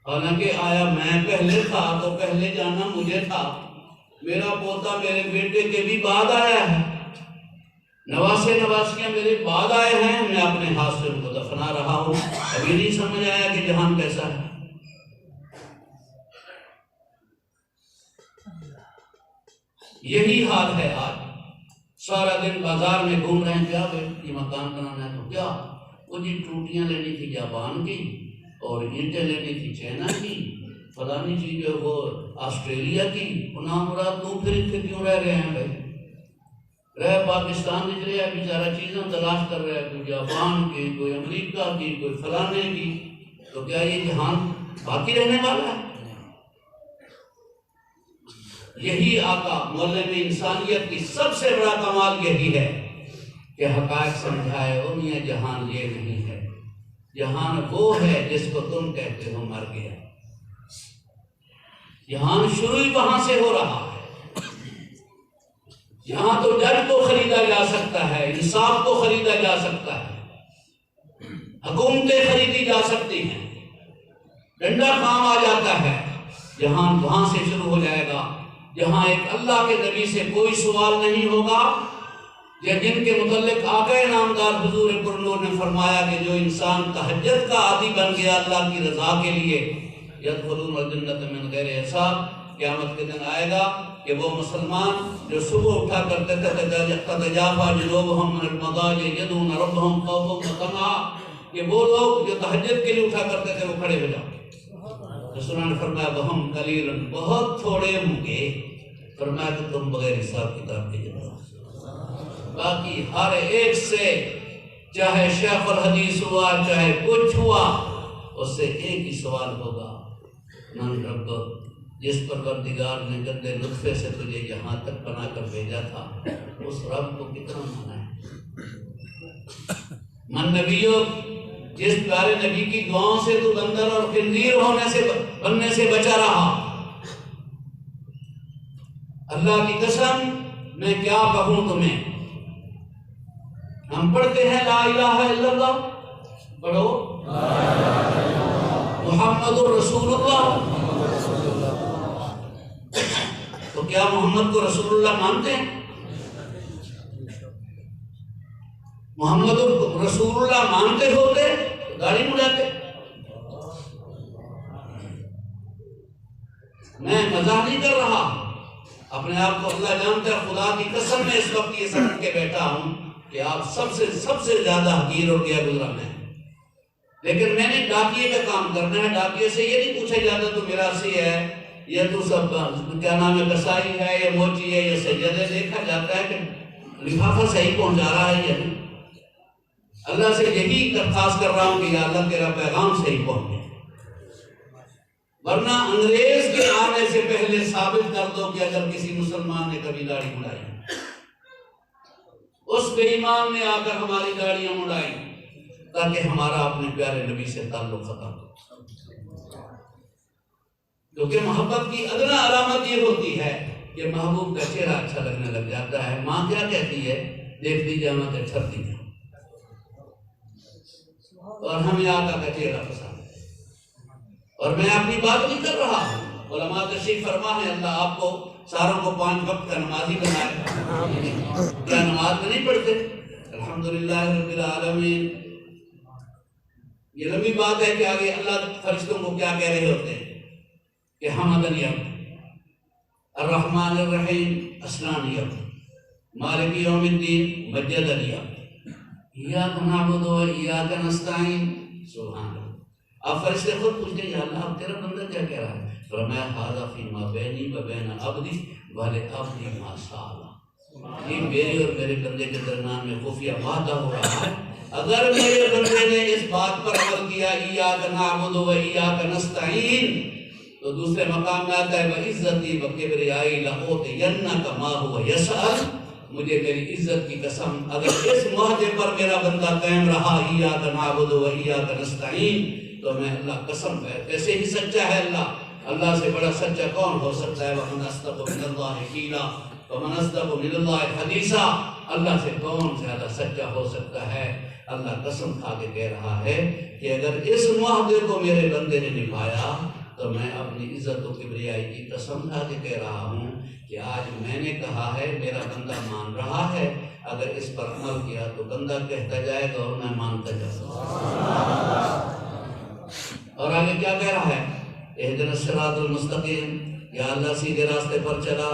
حالانکہ آیا میں پہلے تھا تو پہلے جانا مجھے تھا، میرا پوتا میرے بیٹے کے بھی بعد آیا ہے، نواسے نواسیاں میرے بعد آئے ہیں، میں اپنے ہاتھ سے ان کو دفنا رہا ہوں، ابھی نہیں سمجھ آیا کہ جہان کیسا ہے۔ یہی حال ہے آج، سارا دن بازار میں گھوم رہے ہیں، کیا بھائی یہ مکان بنانا ہے تو کیا، وہ جی ٹوٹیاں لینی تھی جاپان کی اور اینٹیں لینی تھی چائنا کی، فلانی چیز جو وہ آسٹریلیا کی، نام مراد تو پھر اتنے کیوں رہ رہے ہیں بھائی؟ رہ پاکستان نکلے ہے بیچارہ، چیزیں تلاش کر رہا ہے، کوئی جاپان کی، کوئی امریکہ کی، کوئی فلانے کی، تو کیا یہ جہان باقی رہنے والا ہے؟ یہی آقا معلم انسانیت کی سب سے بڑا کمال یہی ہے کہ حقائق سمجھائے، او میاں جہان یہ نہیں ہے، جہان وہ ہے جس کو تم کہتے ہو مر گیا۔ جہان شروع ہی وہاں سے ہو رہا ہے۔ یہاں تو جج کو خریدا جا سکتا ہے، انصاف کو خریدا جا سکتا ہے، حکومتیں خریدی جا سکتی ہیں، ڈنڈا کام آ جاتا ہے۔ جہان وہاں سے شروع ہو جائے گا جہاں ایک اللہ کے نبی سے کوئی سوال نہیں ہوگا، یا جن کے متعلق آقا نامدار حضور پرنور نے فرمایا کہ جو انسان تہجد کا عادی بن گیا اللہ کی رضا کے لیے، یدخلون الجنۃ من غیر حساب، قیامت کے دن آئے گا کہ وہ مسلمان جو صبح اٹھا کرتے تھے تتجافى جنوبهم من المضاجع يدعون ربهم خوفا وطمعا، کہ وہ لوگ جو تہجد کے لیے اٹھا کرتے تھے وہ کھڑے ہو جاتے۔ رسول نے فرمایا وہم قلیل، بہت تھوڑے ہوں گے، فرمایا کہ تم بغیر حساب کتاب کے جاؤ۔ باقی ہر ایک سے، چاہے شیخ الحدیث ہوا چاہے کچھ ہوا، اس سے ایک ہی سوال ہوگا، من رب، جس پروردگار نے گندے نطفے سے تجھے یہاں تک بنا کر بھیجا تھا، اس رب کو کتنا مانا ہے؟ من نبیوں، جس پیارے نبی کی دعاؤں سے تو بندر اور خنزیر بننے سے بچا رہا۔ اللہ کی قسم میں کیا کہوں تمہیں، ہم پڑھتے ہیں لا الہ الا اللہ، پڑھو محمد رسول اللہ، تو کیا محمد کو رسول اللہ مانتے ہیں؟ محمد رسول اللہ مانتے ہوتے گاڑی مڑاتے؟ میں مزاح نہیں کر رہا، اپنے آپ کو اللہ جانتا ہے، خدا کی قسم میں اس وقت یہ سمجھ کے بیٹھا ہوں کہ آپ سب سے زیادہ حقیر اور گیا گزرا میں، لیکن میں نے ڈاکیے کا کام کرنا ہے۔ ڈاکیے سے یہ نہیں پوچھا جاتا تو میراثی ہے، یہ تو سب کیا نام ہے، کسائی ہے یا موچی ہے یا سید ہے، دیکھا جاتا ہے کہ لفافہ صحیح پہنچا رہا ہے یا نہیں۔ اللہ سے یہی درخواست کر رہا ہوں کہ یا اللہ تیرا پیغام صحیح پہنچے، ورنہ انگریز کے آنے سے پہلے ثابت کر دو کہ اگر کسی مسلمان نے کبھی داڑھی مڑائی، اس بے ایمان نے آ کر ہماری داڑیاں مڑائی تاکہ ہمارا اپنے پیارے نبی سے تعلق ختم ہو۔ کیونکہ محبت کی ادنا علامت یہ ہوتی ہے کہ محبوب کا چہرہ اچھا لگنے لگ جاتا ہے۔ ماں کیا کہتی ہے، دیکھ دیجیے ہمیں اچھا دی ہے، اور ہمیں آقا کا چہرہ پسند ہے۔ اور میں اپنی بات نہیں کر رہا ہوں، علماء تشریف فرما ہے، اللہ آپ کو ساروں کو 5 وقت کا نمازی بنائے۔ کیا نماز میں نہیں پڑھتے؟ الحمدللہ رب العالمین۔ یہ لمبی بات ہے کہ آگے اللہ فرشتوں کو کیا کہہ رہے ہوتے ہیں کہ حمدن یب، الرحمن الرحیم اسنان یب، مالک یوم الدین مجدن یب، ایاک نعبد و ایاک نستعین۔ سبحان اللہ۔ اب فرشتے خود پوچھتے ہیں یا اللہ اب تیرا بندہ کیا کہہ رہا ہے؟ فرمایا ھذا فیما بینی و بین عبدی ولعبدی ما سأل، یہ میرے اور میرے بندے کے درمیان میں خفیہ وعدہ ہو رہا ہے، اگر میرے بندے نے اس بات پر عمل کیا ایاک نعبد و ایاک نستعین، تو دوسرے مقام میں آتا ہے وعزتی وکبریائی لأوتینک ما هو یسأل، مجھے میری عزت کی قسم اگر اس معاہدے پر میرا بندہ قائم رہا ایاک نعبد و ایاک نستعین، تو میں اللہ قسم ہے کیسے ہی سچا ہے اللہ سے بڑا سچا کون ہو سکتا ہے؟ وَمَنْ أَصْدَقُ مِنَ اللَّهِ قِيلًا وَمَنْ أَصْدَقُ مِنَ اللَّهِ حَدِيثًا، اللہ سے کون زیادہ سچا ہو سکتا ہے؟ اللہ قسم کھا کے کہہ رہا ہے کہ اگر اس معاہدے کو میرے بندے نے نبھایا تو میں اپنی عزت و کبریائی کی قسم کھا کے کہہ رہا ہوں کہ آج میں نے کہا ہے، میرا بندہ مان رہا ہے، اگر اس پر عمل کیا تو بندہ کہتا جائے گا اور میں مانتا جاؤں گا۔ اور آگے کیا کہہ رہا ہے؟ اہدنا الصراط المستقیم، یا اللہ سیدھے راستے پر چلا،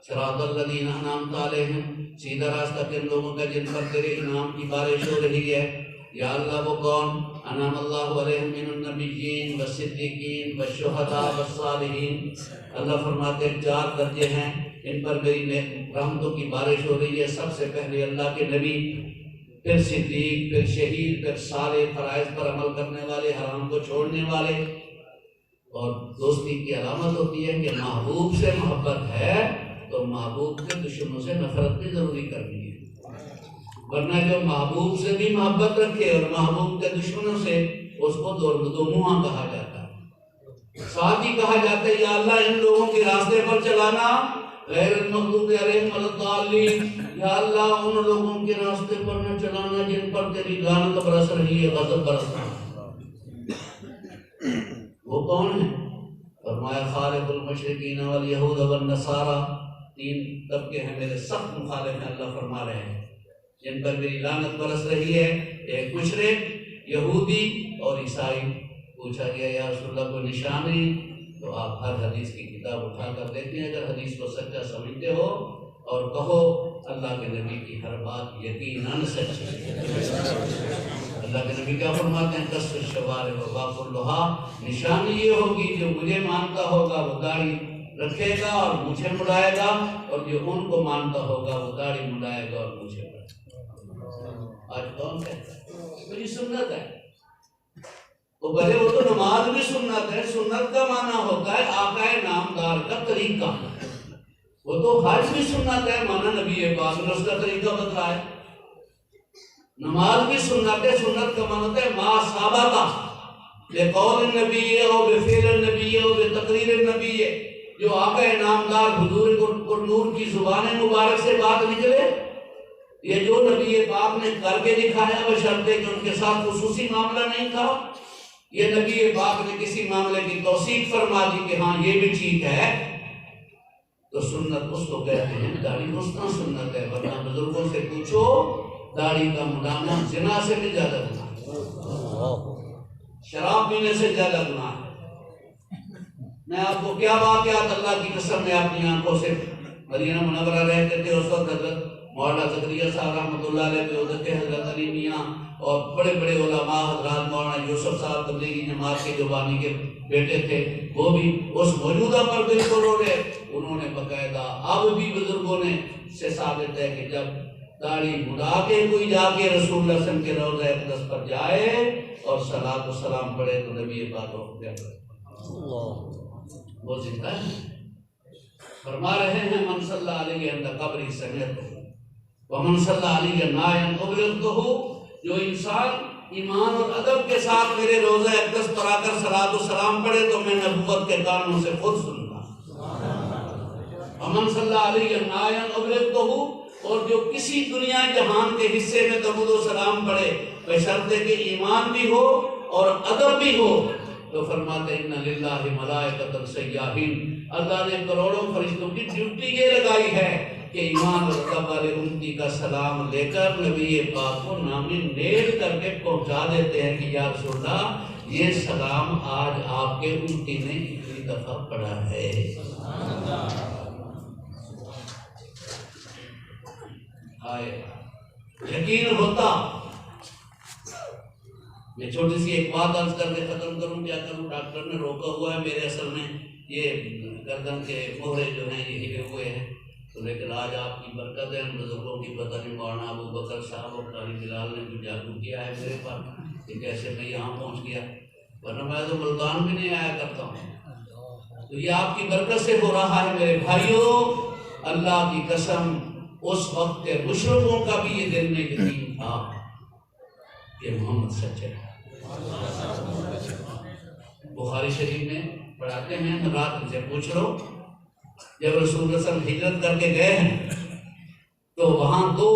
صراط الذین انعمت علیہم، سیدھا راستہ کن لوگوں کا جن پر تیرے انعام کی بارش ہو رہی ہے۔ یا اللہ وہ کون؟ انعم اللہ علیہم من النبیین والصدیقین والشہداء والصالحین۔ اللہ فرماتے ہیں 4 درجے ہیں، ان پر میری رحمتوں کی بارش ہو رہی ہے۔ سب سے پہلے اللہ کے نبی، پھر صدیق، پھر شہید، پھر صالح، فرائض پر عمل کرنے والے، حرام کو چھوڑنے والے۔ اور دوستی کی علامت ہوتی ہے کہ محبوب سے محبت ہے تو محبوب کے دشمنوں سے نفرت بھی ضروری کرنی ہے، ورنہ جو محبوب سے بھی محبت رکھے اور محبوب کے دشمنوں سے، اس کو دو منہا کہا جاتا ہے۔ ساتھ ہی کہا جاتا ہے یا اللہ ان لوگوں کے راستے پر چلانا، غیر المغضوب علیہم ولا الضالین، یا اللہ ان لوگوں کے راستے پر نہ چلانا جن پر تیری لعنت برس رہی ہے، غضب برس رہا ہے۔ وہ کون ہے؟ فرمایا خالق المشرکین والیہود والنصارى، 3 طبقے ہیں میرے سخت مخالف ہیں، اللہ فرما رہے ہیں جن پر میری لعنت برس رہی ہے۔ ایک مشرک، یہودی اور عیسائی۔ پوچھا گیا یا رسول اللہ کوئی نشانی؟ تو آپ ہر حدیث کی کتاب اٹھا کر دیکھیں، اگر حدیث کو سچا سمجھتے ہو اور کہو اللہ کے نبی کی ہر بات یقیناً سچی ہے۔ اللہ کے نبی کیا فرماتے ہیں؟ قص الشوارب وواف اللحیٰ، نشانی یہ ہوگی جو مجھے مانتا ہوگا وہ داڑھی رکھے گا اور مجھے مڑائے گا، اور جو ان کو مانتا ہوگا وہ داڑھی مڑائے گا اور مجھے مڑائے گا۔ آج کون کہتا ہے؟ تو یہ سنت ہے۔ وہ بھلے وہ تو نماز بھی سنت ہے، سنت کا معنی ہوتا ہے آقا نامدار کا طریقہ، وہ تو حج بھی سنت ہے، معنی نبی پاک نے اس کا طریقہ بتلایا۔ نماز بھی سنت ہے، سنت کا معنی ہوتا ہے ما سابقہ بقول النبی او بفعل النبی او بتقریر النبی، جو آقا نامدار حضور کو نور کی زبان مبارک سے بات نکلے، یہ جو نبی پاک نے کر کے دکھایا بشرطے کہ ان کے ساتھ خصوصی معاملہ نہیں تھا، یہ نبی پاک نے کسی معاملے کی توثیق فرما دی کہ ہاں یہ بھی ٹھیک ہے، تو سنت اس کو کہتے ہیں۔ داڑھی مستہ سنت ہے، ورنہ بزرگوں سے پوچھو داڑھی کا مڈانا زنا سے بھی زیادہ گناہ ہے، شراب پینے سے زیادہ گناہ ہے۔ میں آپ کو کیا واقعات اللہ کی قسم میں اپنی آنکھوں سے، مدینہ منورہ رہتے تھے اس وقت، حضرت مولانا زکریا صاحب رحمۃ اللہ علیہ کے حضرت حضرت علی میاں اور بڑے بڑے علماء حضرات، مولانا یوسف صاحب تبلیغی جماعت کے جو بانی کے بیٹے تھے، وہ بھی اس موجودہ پر بالکل رو رہے۔ انہوں نے باقاعدہ اب بھی بزرگوں نے سے ثابت ہے کہ جب داڑھی مڑا کے کوئی جا کے رسول اللہ صلی اللہ علیہ وسلم کے روضہ اقدس پر جائے اور صلاۃ و سلام پڑھے تو نبی پاک وہ زندہ ہے۔ فرما رہے ہیں من صلی علیہ عند قبری سمیعتہ ومن صلی علیہ نائما ابلغتہ، جو انسان ایمان اور ادب کے ساتھ میرے روضہ اقدس پر آ کر صلاۃ و سلام پڑھے تو میں نبوت کے کانوں سے خود سنوں گا۔ ومن صلی علیہ نائما ابلغتہ، اور جو کسی دنیا جہان کے حصے میں درود و سلام پڑھے بشرطے کہ ایمان بھی ہو اور ادب بھی ہو، تو فرماتے ہیں ان للہ ملائکۃ سیاحین، اللہ نے کروڑوں فرشتوں کی ڈیوٹی یہ لگائی ہے کہ ایمان اور ادب والے امتی کا سلام لے کر نبی پاک کو نامی نیل کر کے پہنچا دیتے ہیں کہ یا رسول اللہ یہ سلام آج آپ کے امتی نے اتنی دفعہ پڑھا ہے۔ یقین ہوتا۔ میں چھوٹی سی ایک بات عرض کر کے ختم کروں، کیا کروں، ڈاکٹر نے روکا ہوا ہے میرے، اصل میں یہ گردن کے مہرے جو ہیں یہ ہلے ہوئے ہیں، تو لیکن آج آپ کی برکت ہے، ان بزرگوں کی پتہ نہیں مولانا ابو بکر صاحب اور قاری بلال نے جو جادو کیا ہے میرے پاس کہ کیسے میں یہاں پہنچ گیا، ورنہ میں تو ملتان بھی نہیں آیا کرتا ہوں۔ تو یہ آپ کی برکت سے ہو رہا ہے میرے بھائیوں۔ اللہ کی قسم اس وقت کے مشرکوں کا بھی یہ دل میں یقین تھا کہ محمد سچ ہے۔ بخاری شریف میں پڑھاتے ہیں، رات سے پوچھ لو، جب رسول اللہ صلی اللہ علیہ وسلم ہجرت کر کے گئے ہیں تو وہاں 2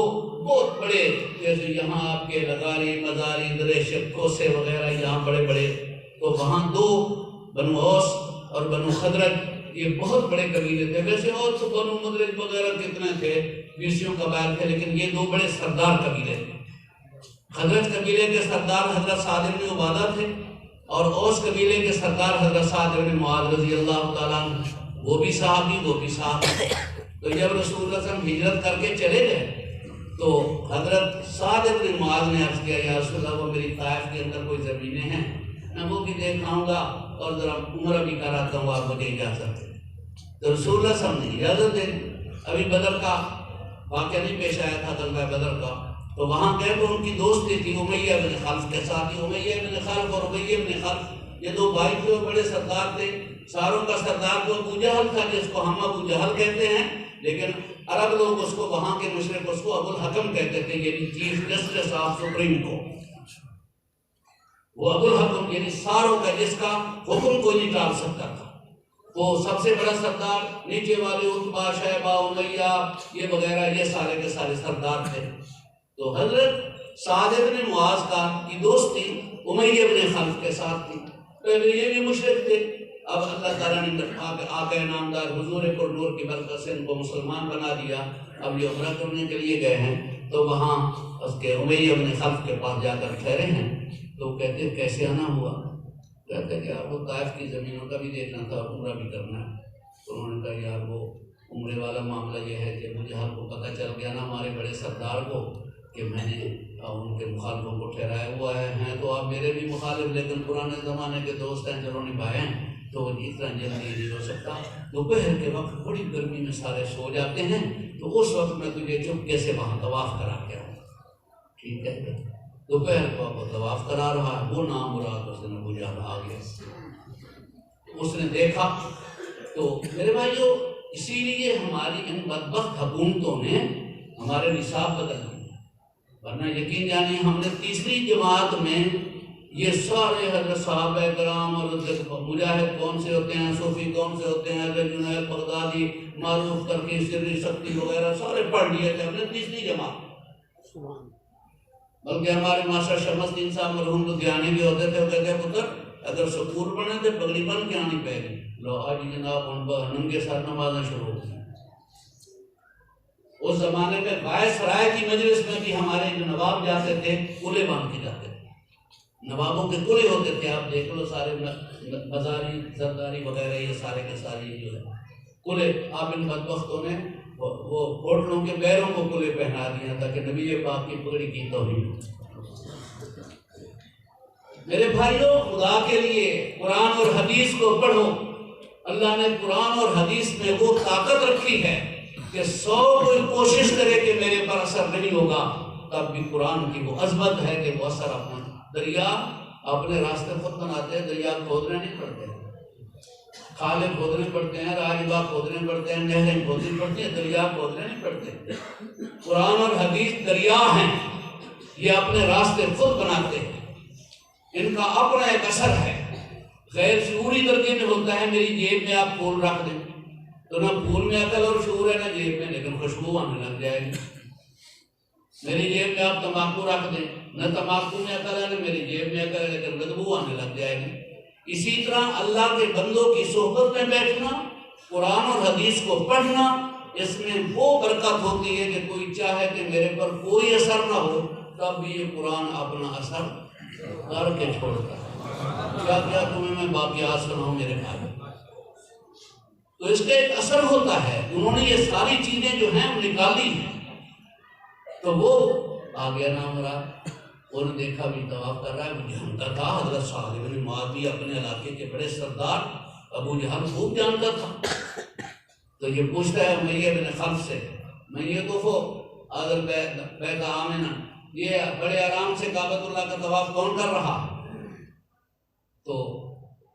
بہت بڑے، جیسے یہاں آپ کے لگاری مزاری درشق کوسے وغیرہ یہاں بڑے بڑے، تو وہاں 2 بنو اوس اور بنو خزرج یہ بہت بڑے قبیلے تھے. ویسے اور تو بنو مدرج وغیرہ کتنے تھے، 20 قبائل تھے، لیکن یہ دو بڑے سردار قبیلے تھے. خزرج قبیلے کے سردار حضرت سعد بن عبادہ تھے اور اوس قبیلے کے سردار حضرت سعد بن معاذ رضی اللہ تعالیٰ عنہ، وہ بھی صحابی وہ بھی صحابی. تو جب رسول اللہ صلی اللہ علیہ وسلم ہجرت کر کے چلے گئے تو حضرت سعد بن معاذ نے عرض کیا یا رسول اللہ وہ میری طائف کے اندر کوئی زمینیں ہیں میں وہ بھی دیکھ آؤں گا اور ذرا عمرہ بھی کراتا ہوں، آپ مجھے اجازت دیں. تو رسول اللہ صلی اللہ علیہ وسلم نے اجازت دے. ابھی بدر کا واقعہ نہیں پیش آیا تھا غزوہ بدر کا، تو وہاں گئے تو ان کی دوستی تھی امیہ بن خلف کے ساتھ ہی. امیہ بن خلف اور ابی بن خلف یہ دو بھائی تھے اور بڑے سردار تھے. ساروں کا سردار تو ابو جہل تھا جس کو ہم ابو جہل کہتے ہیں، لیکن عرب لوگ اس کو وہاں کے مشرق اس کو ابو الحکم کہتے تھے، یعنی چیف جسٹس آف سپریم کو. وہ ابو الحکم یعنی ساروں کا جس کا حکم کوئی نہیں ٹال سکتا تھا. وہ سب سے بڑا سردار، نیچے والے عتبہ شیبہ امیہ یہ وغیرہ یہ سارے کے سارے سردار تھے. تو حضرت سعد بن معاذ کا کی دوستی امیہ بن خلف کے ساتھ تھی. پہلے یہ بھی مشرک تھے، اب اللہ تعالیٰ نے آقا نامدار حضور پر نور کی برکت سے ان کو مسلمان بنا دیا. اب یہ عمرہ کرنے کے لیے گئے ہیں تو وہاں اس کے امیہ بن خلف کے پاس جا کر ٹھہرے ہیں. تو کہتے کیسے آنا ہوا؟ کہتے کہ آپ کو طائف کی زمینوں کا بھی دیکھنا تھا اور عمرہ بھی کرنا ہے. تو انہوں نے کہا یار وہ عمرے والا معاملہ یہ ہے کہ مجھے ہم کو پتہ چل گیا نا ہمارے بڑے سردار کو کہ میں نے ان کے مخالفوں کو ٹھہرایا ہوا ہے تو آپ میرے بھی مخالف لیکن پرانے زمانے کے دوست ہیں جنہوں نے نبھائے ہیں تو اتنا جلدی نہیں ہو سکتا. دوپہر کے وقت بڑی گرمی میں سارے سو جاتے ہیں تو اس وقت میں تجھے چپکے سے وہاں طواف کرا کے آؤں. ٹھیک ہے. دوپہر کو آپ کو طواف کرا رہا ہے، وہ نام مراد اس نے ابو جہل آ گیا. اس نے دیکھا تو میرے بھائیو اسی لیے ہماری ان بدبخت حکومتوں نے ہمارے نصاب بدل دیے. ورنہ یقین جانیے ہم نے تیسری جماعت میں یہ سارے حضرت صحابہ کرام اور مجاہد کون سے ہوتے ہیں، صوفی کون سے ہوتے ہیں، حضرت جنید بغدادی، معروف کرکی، سری شکتی وغیرہ سارے پڑھ لیے تھے ہم نے تیسری جماعت. بلکہ ہمارے ماسٹر شمس الدین صاحب مرحوم لدھیانے بھی ہوتے تھے، وہ کہتے ہیں پتر اگر سکول بنے تھے پگڑی بن کے آنی پہ گئی. لو آج جناب ان پر ننگے سر نمازیں شروع ہو گئی. اس زمانے میں وائس رائے کی مجلس میں بھی ہمارے جو نواب جاتے تھے کلے باندھ کے جاتے تھے. نوابوں کے کلے ہوتے تھے، آپ دیکھ لو سارے مزاری زرداری وغیرہ یہ سارے کے سارے جو ہے کلے. آپ ان بدبختوں نے وہ ہوٹلوں کے پیروں کو کلے پہنا دیا تاکہ نبی پاک کی پگڑی کی توہین. میرے بھائیوں خدا کے لیے قرآن اور حدیث کو پڑھو. اللہ نے قرآن اور حدیث میں وہ طاقت رکھی ہے کہ 100 کوئی کوشش کرے کہ میرے پر اثر نہیں ہوگا تب بھی قرآن کی وہ عظمت ہے کہ وہ اثر اپنا. دریا اپنے راستے خود بناتے ہیں، دریا کھودنے نہیں پڑتے، کھالے کھودنے پڑتے ہیں، راجبا کھودنے پڑتے ہیں، نہریں کھودنی پڑتی ہیں، دریا کھودنے نہیں پڑتے. قرآن اور حدیث دریا ہیں، یہ اپنے راستے خود بناتے ہیں. ان کا اپنا ایک اثر ہے. غیر شعوری درجے میں ہوتا ہے میری جیب میں آپ پھول رکھ دیں تو نہ پھول میں عقل اور شعور ہے نہ جیب میں، لیکن خوشبو آنے لگ جائے گی. میری جیب میں آپ تمباکو رکھ دیں، نہ تمباکو میں عقل ہے نہ میری جیب میں عقل ہے، لیکن بدبو آنے لگ جائے گی. اسی طرح اللہ کے بندوں کی صحبت میں بیٹھنا، قرآن اور حدیث کو پڑھنا، اس میں وہ برکت ہوتی ہے کہ کوئی چاہے کہ میرے پر کوئی اثر نہ ہو تب بھی یہ قرآن اپنا اثر کر کے چھوڑتا ہے. کیا کیا تمہیں میں واقعات سناؤں میرے بھائی. تو اس کا ایک اثر ہوتا ہے. انہوں نے یہ ساری چیزیں جو ہیں نکالی ہیں تو وہ آ گیا نام مراد. انہوں نے دیکھا بھی طواف کر رہا ہے، وہ جانتا تھا حضرت سعد بن معاذ بھی اپنے علاقے کے بڑے سردار ابو جہل خوب جانتا تھا. تو یہ پوچھتا ہے امیہ بن خلف سے، میں یہ توفو آدھر بیت آمنہ یہ بڑے آرام سے کعبۃ اللہ کا طواف کون کر رہا؟ تو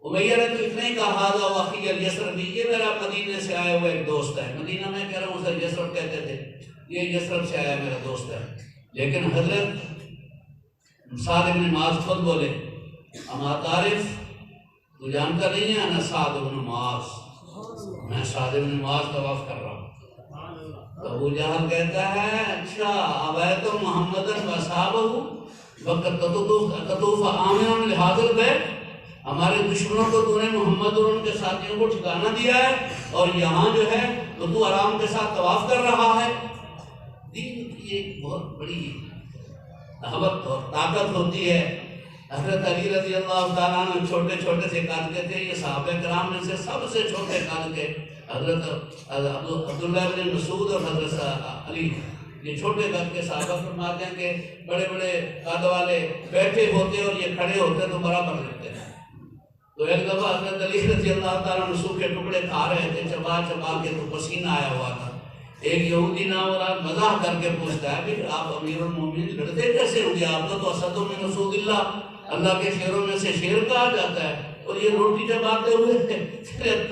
امیہ نے تو اتنا ہی کہا ہذا واقعی الیسربی، یہ میرا مدینے سے آیا ہوا ایک دوست ہے. مدینہ میں کہہ رہا ہوں اسے یسرب کہتے تھے، یہ یسرب سے آیا میرا دوست ہے. لیکن حضرت سعد بن معاذ خود بولے اما تعرف، تو جانتا نہیں ہے انا سعد بن معاذ، میں سعد بن معاذ طواف کر رہا ہوں. تو ابو جہل کہتا ہے اچھا ابیت محمدن و اصحابہ وقت تطوف آمنا لہذا البیت، ہمارے دشمنوں کو تو نے محمد اور ان کے ساتھیوں کو ٹھکانہ دیا ہے، اور یہاں جو ہے تو آرام کے ساتھ طواف کر رہا ہے۔ دین کی ایک بہت بڑی دعوت اور طاقت ہوتی ہے۔ حضرت علی رضی اللہ تعالیٰ عنہ چھوٹے چھوٹے سے قد کے تھے، یہ صحابہ کرام میں سے سب سے چھوٹے قد کے حضرت عبداللہ بن مسعود اور حضرت علی، یہ چھوٹے قد کے صحابہ فرماتے ہیں کہ بڑے بڑے قد والے بیٹھے ہوتے اور یہ کھڑے ہوتے تو برابر لگتے ہیں۔ تو ایک دفعہ حضرت علی رضی اللہ تعالیٰ عنہ سوکھے ٹکڑے کھا رہے تھے، چبا چبا کے تو پسینہ آیا ہوا تھا۔ ایک یہودی نامراد مزاح کر کے پوچھتا ہے کہ آپ امیر المومنین لڑتے کیسے ہوں گے؟ آپ کو تو اسد من اسود اللہ کے شیروں میں سے شیر کہا جاتا ہے، اور یہ روٹی چباتے ہوئے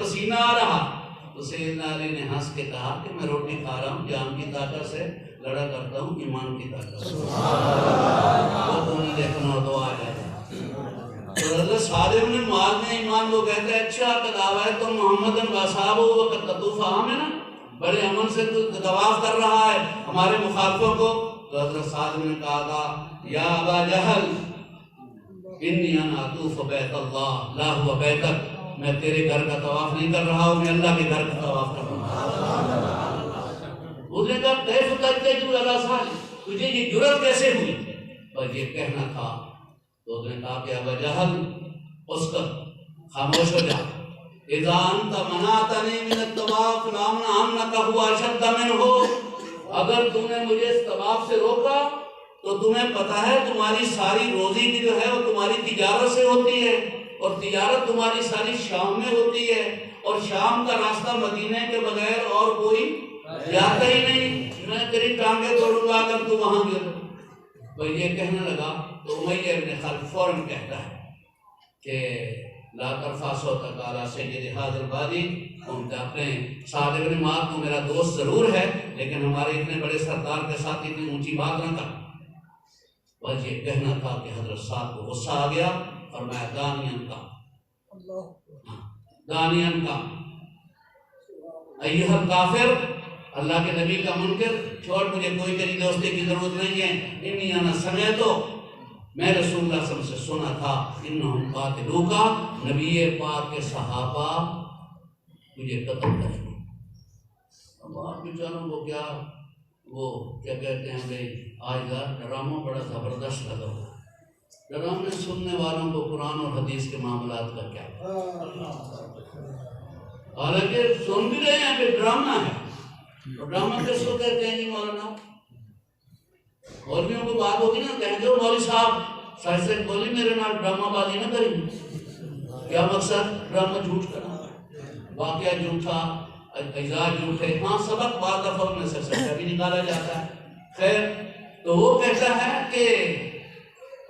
پسینہ آ رہا۔ تو سیدنا علی نے ہنس کے کہا کہ میں روٹی کھا رہا ہوں جان کی طاقت سے، لڑا کرتا ہوں ایمان کی طاقت سے۔ وہ تو نہیں دیکھنا تو آ جاتا۔ تو حضرت سعد بن معاذ نے ایمان کو کہتا ہے اچھا کداوا ہے تو محمد واصحابہ وقت تطوف آمنا، بڑے امن سے تو طواف کر رہا ہے ہمارے مخالفوں کو۔ تو حضرت سعد نے کہا تھا یا ابا جہل انی انا اطوف بیت اللہ لا هو بیتک، میں تیرے گھر کا طواف نہیں کر رہا ہوں، میں اللہ کے گھر کا طواف کر رہا ہوں۔ اس نے کہا کیف تجرؤ علی صالح، تجھے یہ جرأت کیسے ہوئی؟ اور یہ کہنا تھا۔ تو اس نے کہا کہ ابا جہل اسکت، خاموش ہو جا، اذا انت منعتنی من الطواف لامنعنک هو اشد منہ، اگر تم نے مجھے اس طواف سے روکا تو تمہیں پتہ ہے تمہاری ساری روزی کی جو ہے وہ تمہاری تجارت سے ہوتی ہے، اور تجارت تمہاری ساری شام میں ہوتی ہے، اور شام کا راستہ مدینے کے بغیر اور کوئی جاتا ہی نہیں، میں تیری ٹانگیں توڑوں گا اگر تو وہاں گر۔ وہ یہ کہنے لگا تو امیہ ابن خلف فوراً کہتا ہے کہ لا ترفع صوتک علی سید ھذا الوادی، تم اپنے سعد بن معاذ کو میرا دوست ضرور ہے لیکن ہمارے اتنے بڑے سردار کے ساتھ اتنی اونچی بات نہ کر۔ بس یہ کہنا تھا کہ حضرت سعد کو غصہ آ گیا، اور میں دانین کا ایھا الکافر، اللہ کے نبی کا منکر، چھوڑ مجھے کوئی تیری دوستی کی ضرورت نہیں ہے۔ انی انا سمعت، میں رسول اللہ صلی اللہ علیہ وسلم سے سنا تھا انہم قاتلوک، نبی پاک کے صحابہ تجھے قتل کریں گے۔ اب آپ بیچاروں کو کیا وہ کیا کہتے ہیں بھائی آج کا ڈرامہ بڑا زبردست لگا ہوا، ڈرامے سننے والوں کو قرآن اور حدیث کے معاملات کا کیا، حالانکہ سن بھی رہے ہیں کہ ڈرامہ ہے، اور ڈرامہ کس کو کہتے ہیں جی مولانا؟ مولویوں کو بات ہوگی نا، کہیں گے مولوی صاحب سچ سچ بولی، میرے نال ڈرامہ بازی نہ کری۔ کیا مقصد؟ ڈرامہ جھوٹ کرنا، واقعہ جھوٹا، اجزاء جھوٹے، ہاں سبق بعض دفعہ میں سے سچا بھی نکالا جاتا ہے۔ خیر، تو وہ کہتا ہے کہ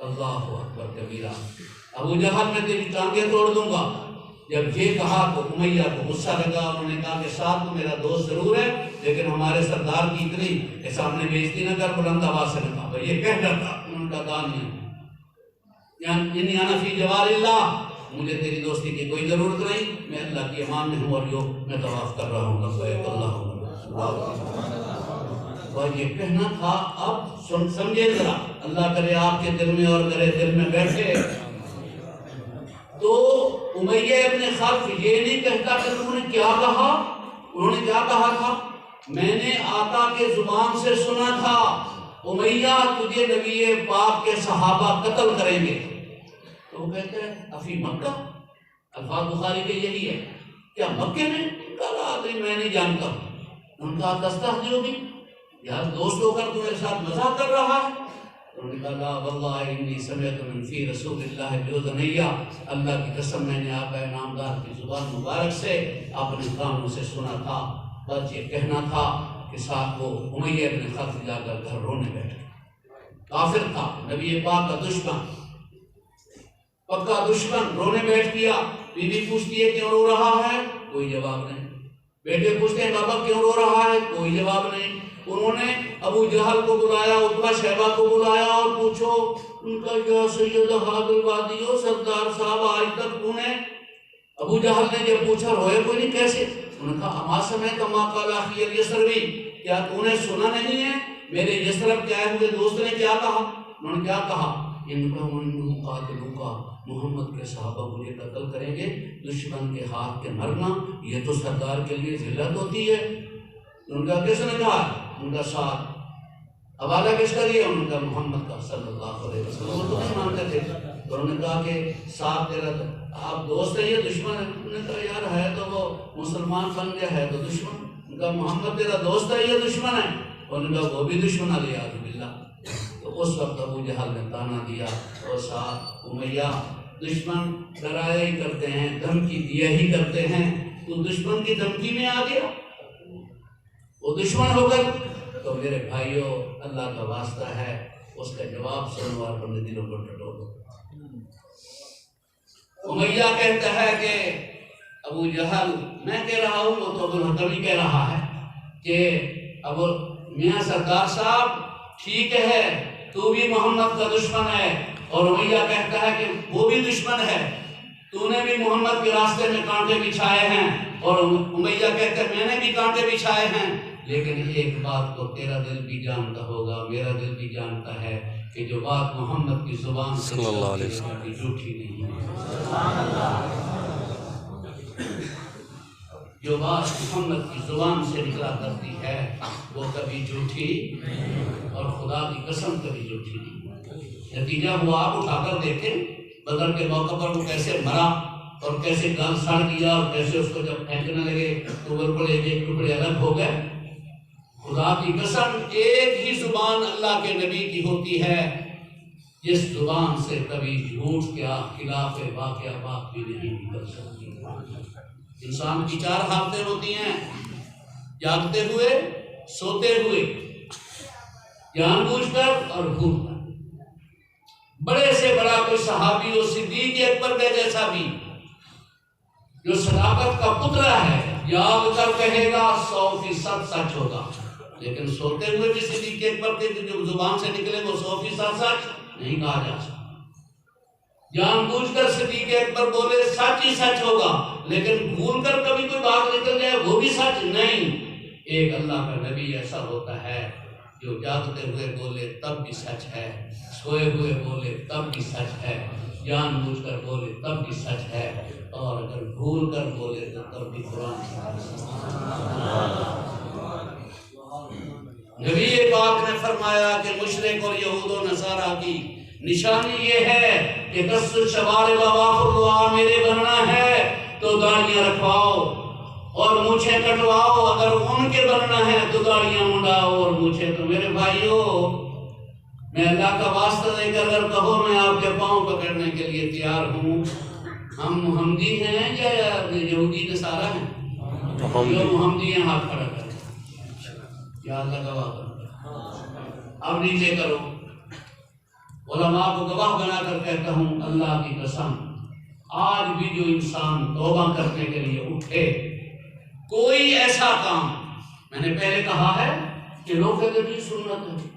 اللہ اکبر کبیرہ، ابو جہل میں تیری ٹانگیں توڑ دوں گا۔ جب یہ کہا تو امیہ کو غصہ لگا، انہوں نے کہا کہ صاحب تو میرا دوست ضرور ہے لیکن ہمارے سردار کی اتنی کہ سامنے بےزتی نہ کر، بلند آواز سے نہ کہا۔ یہ کہہ رہا تھا، انہوں نے کہا دانیہ انی انا فی جوار اللہ، مجھے تیری دوستی کی کوئی ضرورت نہیں، میں اللہ کی امان میں ہوں اور جو میں طواف کر رہا ہوں لبیک اللہم، اور یہ کہنا تھا۔ اب سمجھے ذرا، اللہ کرے آپ کے دل میں اور کرے دل میں بیٹھے۔ تو امیہ ابن خلف یہ نہیں کہتا کہ انہوں نے کیا کہا، انہوں نے کیا کہا تھا؟ میں نے آقا کے زبان سے سنا تھا امیہ تجھے نبی پاک کے صحابہ قتل کریں گے۔ تو وہ کہتے ہیں افی مکہ، الفاظ بخاری کے یہی ہے، کیا مکے میں؟ کہا آدمی میں نہیں جانتا۔ ان کا تستہزئ بھی، یار دوست ہو کر تمہارے ساتھ مزاح کر رہا ہے۔ انہوں نے کہا لا واللہ انی سمعت من فی رسول اللہ بأذنیہ، اللہ کی قسم میں نے آقا نامدار کی زبان مبارک سے اپنے کانوں سے سنا تھا۔ بس یہ کہنا تھا کہ ساتھ وہ امیہ ابن خلف جا کر گھر رونے بیٹھ گیا۔ کافر تھا، نبی پاک کا دشمن، پکا دشمن، رونے بیٹھ گیا۔ بیوی پوچھتی ہے کیوں رو رہا ہے؟ کوئی جواب نہیں۔ بیٹے پوچھتے ہیں بابا کیوں رو رہا ہے؟ کوئی جواب نہیں۔ انہوں نے ابو جہل کو بلایا، عتبہ شیبہ کو بلایا اور پوچھو، ان کا یا سید ھذا الوادی، سردار صاحب آج تک تو نے، ابو جہل نے جب پوچھا روئے کوئی نہیں کیسے؟ انہوں نے کہا اما سمعت ما قال اخی الیسروی، کیا تو نے سنا نہیں ہے میرے یسرب کے آئے ہوئے دوست نے کیا کہا؟ انہوں نے کیا کہا؟ ان کا قاتلوکا، محمد کے صحابہ مجھے قتل کریں گے، دشمن کے ہاتھ کے مرنا یہ تو سرکار کے لیے ذلت ہوتی ہے۔ ان کا کس نے کہا؟ ان کا ساتھ حوالہ کس کا دیا؟ ان کا محمد کا صلی اللہ علیہ وسلم۔ وہ تو نہیں مانتے تھے، تو انہوں نے کہا کہ ساتھ تیرا آپ دوست ہے یا دشمن ہے؟ انہوں نے کہا یار ہے تو وہ مسلمان بن گیا ہے تو دشمن۔ ان کا محمد تیرا دوست ہے یا دشمن ہے؟ انہوں نے کہا وہ بھی دشمن علیہ باللہ۔ تو اس وقت ابو جہل نے تانا دیا اور ساتھ امیہ دشمن ڈرایا ہی کرتے ہیں، دھمکی دیا ہی کرتے ہیں، تو دشمن کی دھمکی میں آ گیا وہ دشمن ہو کر۔ تو میرے بھائیوں اللہ کا واسطہ ہے اس کا جواب سنو اور اپنے دلوں کو ٹٹو دو۔ امیہ کہتا ہے کہ ابو جہل میں کہہ رہا ہوں، وہ تو ابو الحکم ہی کہہ رہا ہے کہ ابو میاں سردار صاحب ٹھیک ہے تو بھی محمد کا دشمن ہے، اور امیہ کہتا ہے کہ وہ بھی دشمن ہے، تو نے بھی محمد کے راستے میں کانٹے بچھائے ہیں، اور امیہ کہتا ہے میں نے بھی کانٹے بچھائے ہیں، لیکن ایک بات کو تیرا دل بھی جانتا ہوگا، میرا دل بھی جانتا ہے کہ جو بات محمد کی زبان سے جھوٹی نہیں ہے۔ جو بات محمد کی زبان سے نکلا کرتی ہے وہ کبھی جھوٹی اور خدا کی قسم کبھی جھوٹی نہیں۔ نتیجہ ہوا آپ اٹھا کر دیکھیں بدر کے موقع پر وہ کیسے مرا اور کیسے گل سڑ گیا، اور کیسے اس کو جب پھینکنے لگے تو بالکل ایک ٹکڑے الگ ہو گئے۔ خدا کی قسم ایک ہی زبان اللہ کے نبی کی ہوتی ہے جس زبان سے کبھی جھوٹ کیا خلاف واقعہ بات بھی نہیں نکل سکتی۔ انسان کی چار حالتیں ہوتی ہیں: جاگتے ہوئے، سوتے ہوئے، جان بوجھ کر اور بھول کر۔ بڑے سے بڑا کوئی صحابی ہو، صدیق اکبر کے جیسا بھی جو صداقت کا پترا ہے، جاگ کر کہے گا 100% سچ ہوگا، لیکن سوتے ہوئے بھی صدیق اکبر کے جو زبان سے نکلے وہ 100% سچ نہیں کہا جا سکتا۔ جان بوجھ کر صدیق اکبر بولے سچ ہی سچ ہوگا، لیکن بھول کر کبھی کوئی بات نکل جائے وہ بھی سچ نہیں۔ ایک اللہ کا نبی ایسا ہوتا ہے جو جاگتے ہوئے بولے تب بھی سچ ہے، سوئے ہوئے بولے تب بھی سچ ہے، جان بوجھ کر بولے تب بھی سچ ہے، اور اگر بھول کر بولے تو تب بھی قرآن سچ ہے۔ نبی پاک نے فرمایا کہ مشرک اور یہود و نصارہ کی نشانی یہ ہے کہ قص الشوارب وافر میرے بننا ہے تو داڑیاں رکھواؤ اور مونچھیں کٹواؤ، اگر ان کے بننا ہے تو داڑیاں منڈاؤ اور مونچھیں۔ تو میرے بھائیوں میں اللہ کا واسطہ دے کر اگر کہو میں آپ کے پاؤں پکڑنے کے لیے تیار ہوں، ہم محمدی ہیں یا یہودی نصارہ ہیں؟ جو محمدی ہیں ہاتھ کھڑا کریں یا اللہ گواہ کریں۔ اب نیچے کرو۔ علماء کو گواہ بنا کر کہتا ہوں اللہ کی قسم آج بھی جو انسان توبہ کرنے کے لیے اٹھے، کوئی ایسا کام، میں نے پہلے کہا ہے کہ لوگ کہتے ہیں سنت ہے،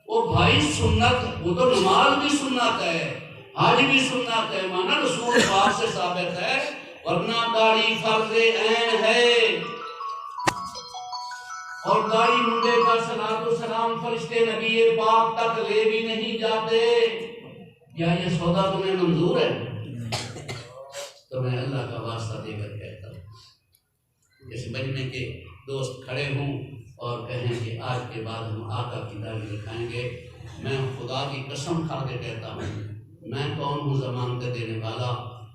وہ بھائی سنت، وہ تو نماز بھی سنت ہے، حج بھی سنت ہے، مانا رسول پاک سے ثابت ہے، ورنہ داڑھی فرض عین ہے، اور داڑھی منڈے کا صلاۃ و سلام فرشتے نبی پاک تک لے بھی نہیں جاتے۔ کیا یہ سودا تمہیں منظور ہے؟ تو میں اللہ کا واسطہ دے کر کہتا ہوں اس مجمع کے دوست کھڑے ہوں اور کہیں کہ آج کے بعد ہم آقا کی داڑھی رکھائیں گے، میں خدا کی قسم کھا کے کہتا ہوں میں کون ہوں ضمانت دینے والا؟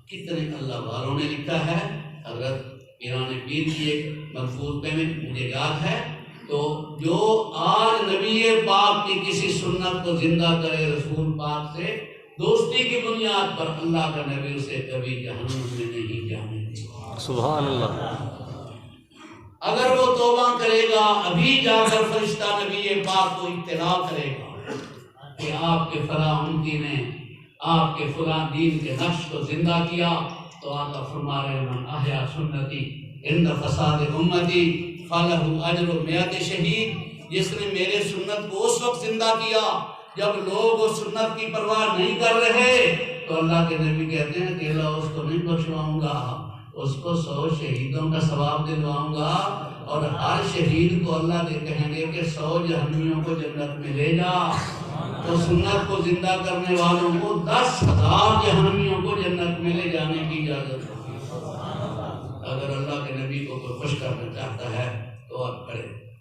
کتنے اللہ والوں نے لکھا ہے، حضرت پیران پیر کی ایک محفوظ پہ میں مجھے یاد ہے، تو جو آج نبی پاک کی کسی سنت کو زندہ کرے رسول پاک سے دوستی کی بنیاد پر، اللہ کا نبی اسے کبھی جہنم میں نہیں جانے دے گا۔ سبحان اللہ۔ اگر وہ توبہ کرے گا ابھی جا کر فرشتہ نبی پاک کو اطلاع کرے گا کہ آپ کے فلاں امتی نے آپ کے فلاں دین کے نقش کو زندہ کیا، تو آقا فرما رہے من احیا سنتی عند فساد امتی فلہ اجر 100 شہید، جس نے میرے سنت کو اس وقت زندہ کیا جب لوگ اس سنت کی پرواہ نہیں کر رہے، تو اللہ کے نبی کہتے ہیں کہ اللہ اس کو نہیں بخشواؤں گا، اس کو 100 شہیدوں کا ثواب دلواؤں گا، اور ہر شہید کو اللہ کے کہیں گے کہ 100 جہنمیوں کو جنت میں لے جا۔ تو تو سنت کو زندہ کرنے والوں کو 10,000 جہنمیوں کو جنت میں لے جانے کی اجازت ہوتی ہے۔ اگر اللہ کے نبی کو کوئی خوش کرنا چاہتا ہے تو آپ کریں۔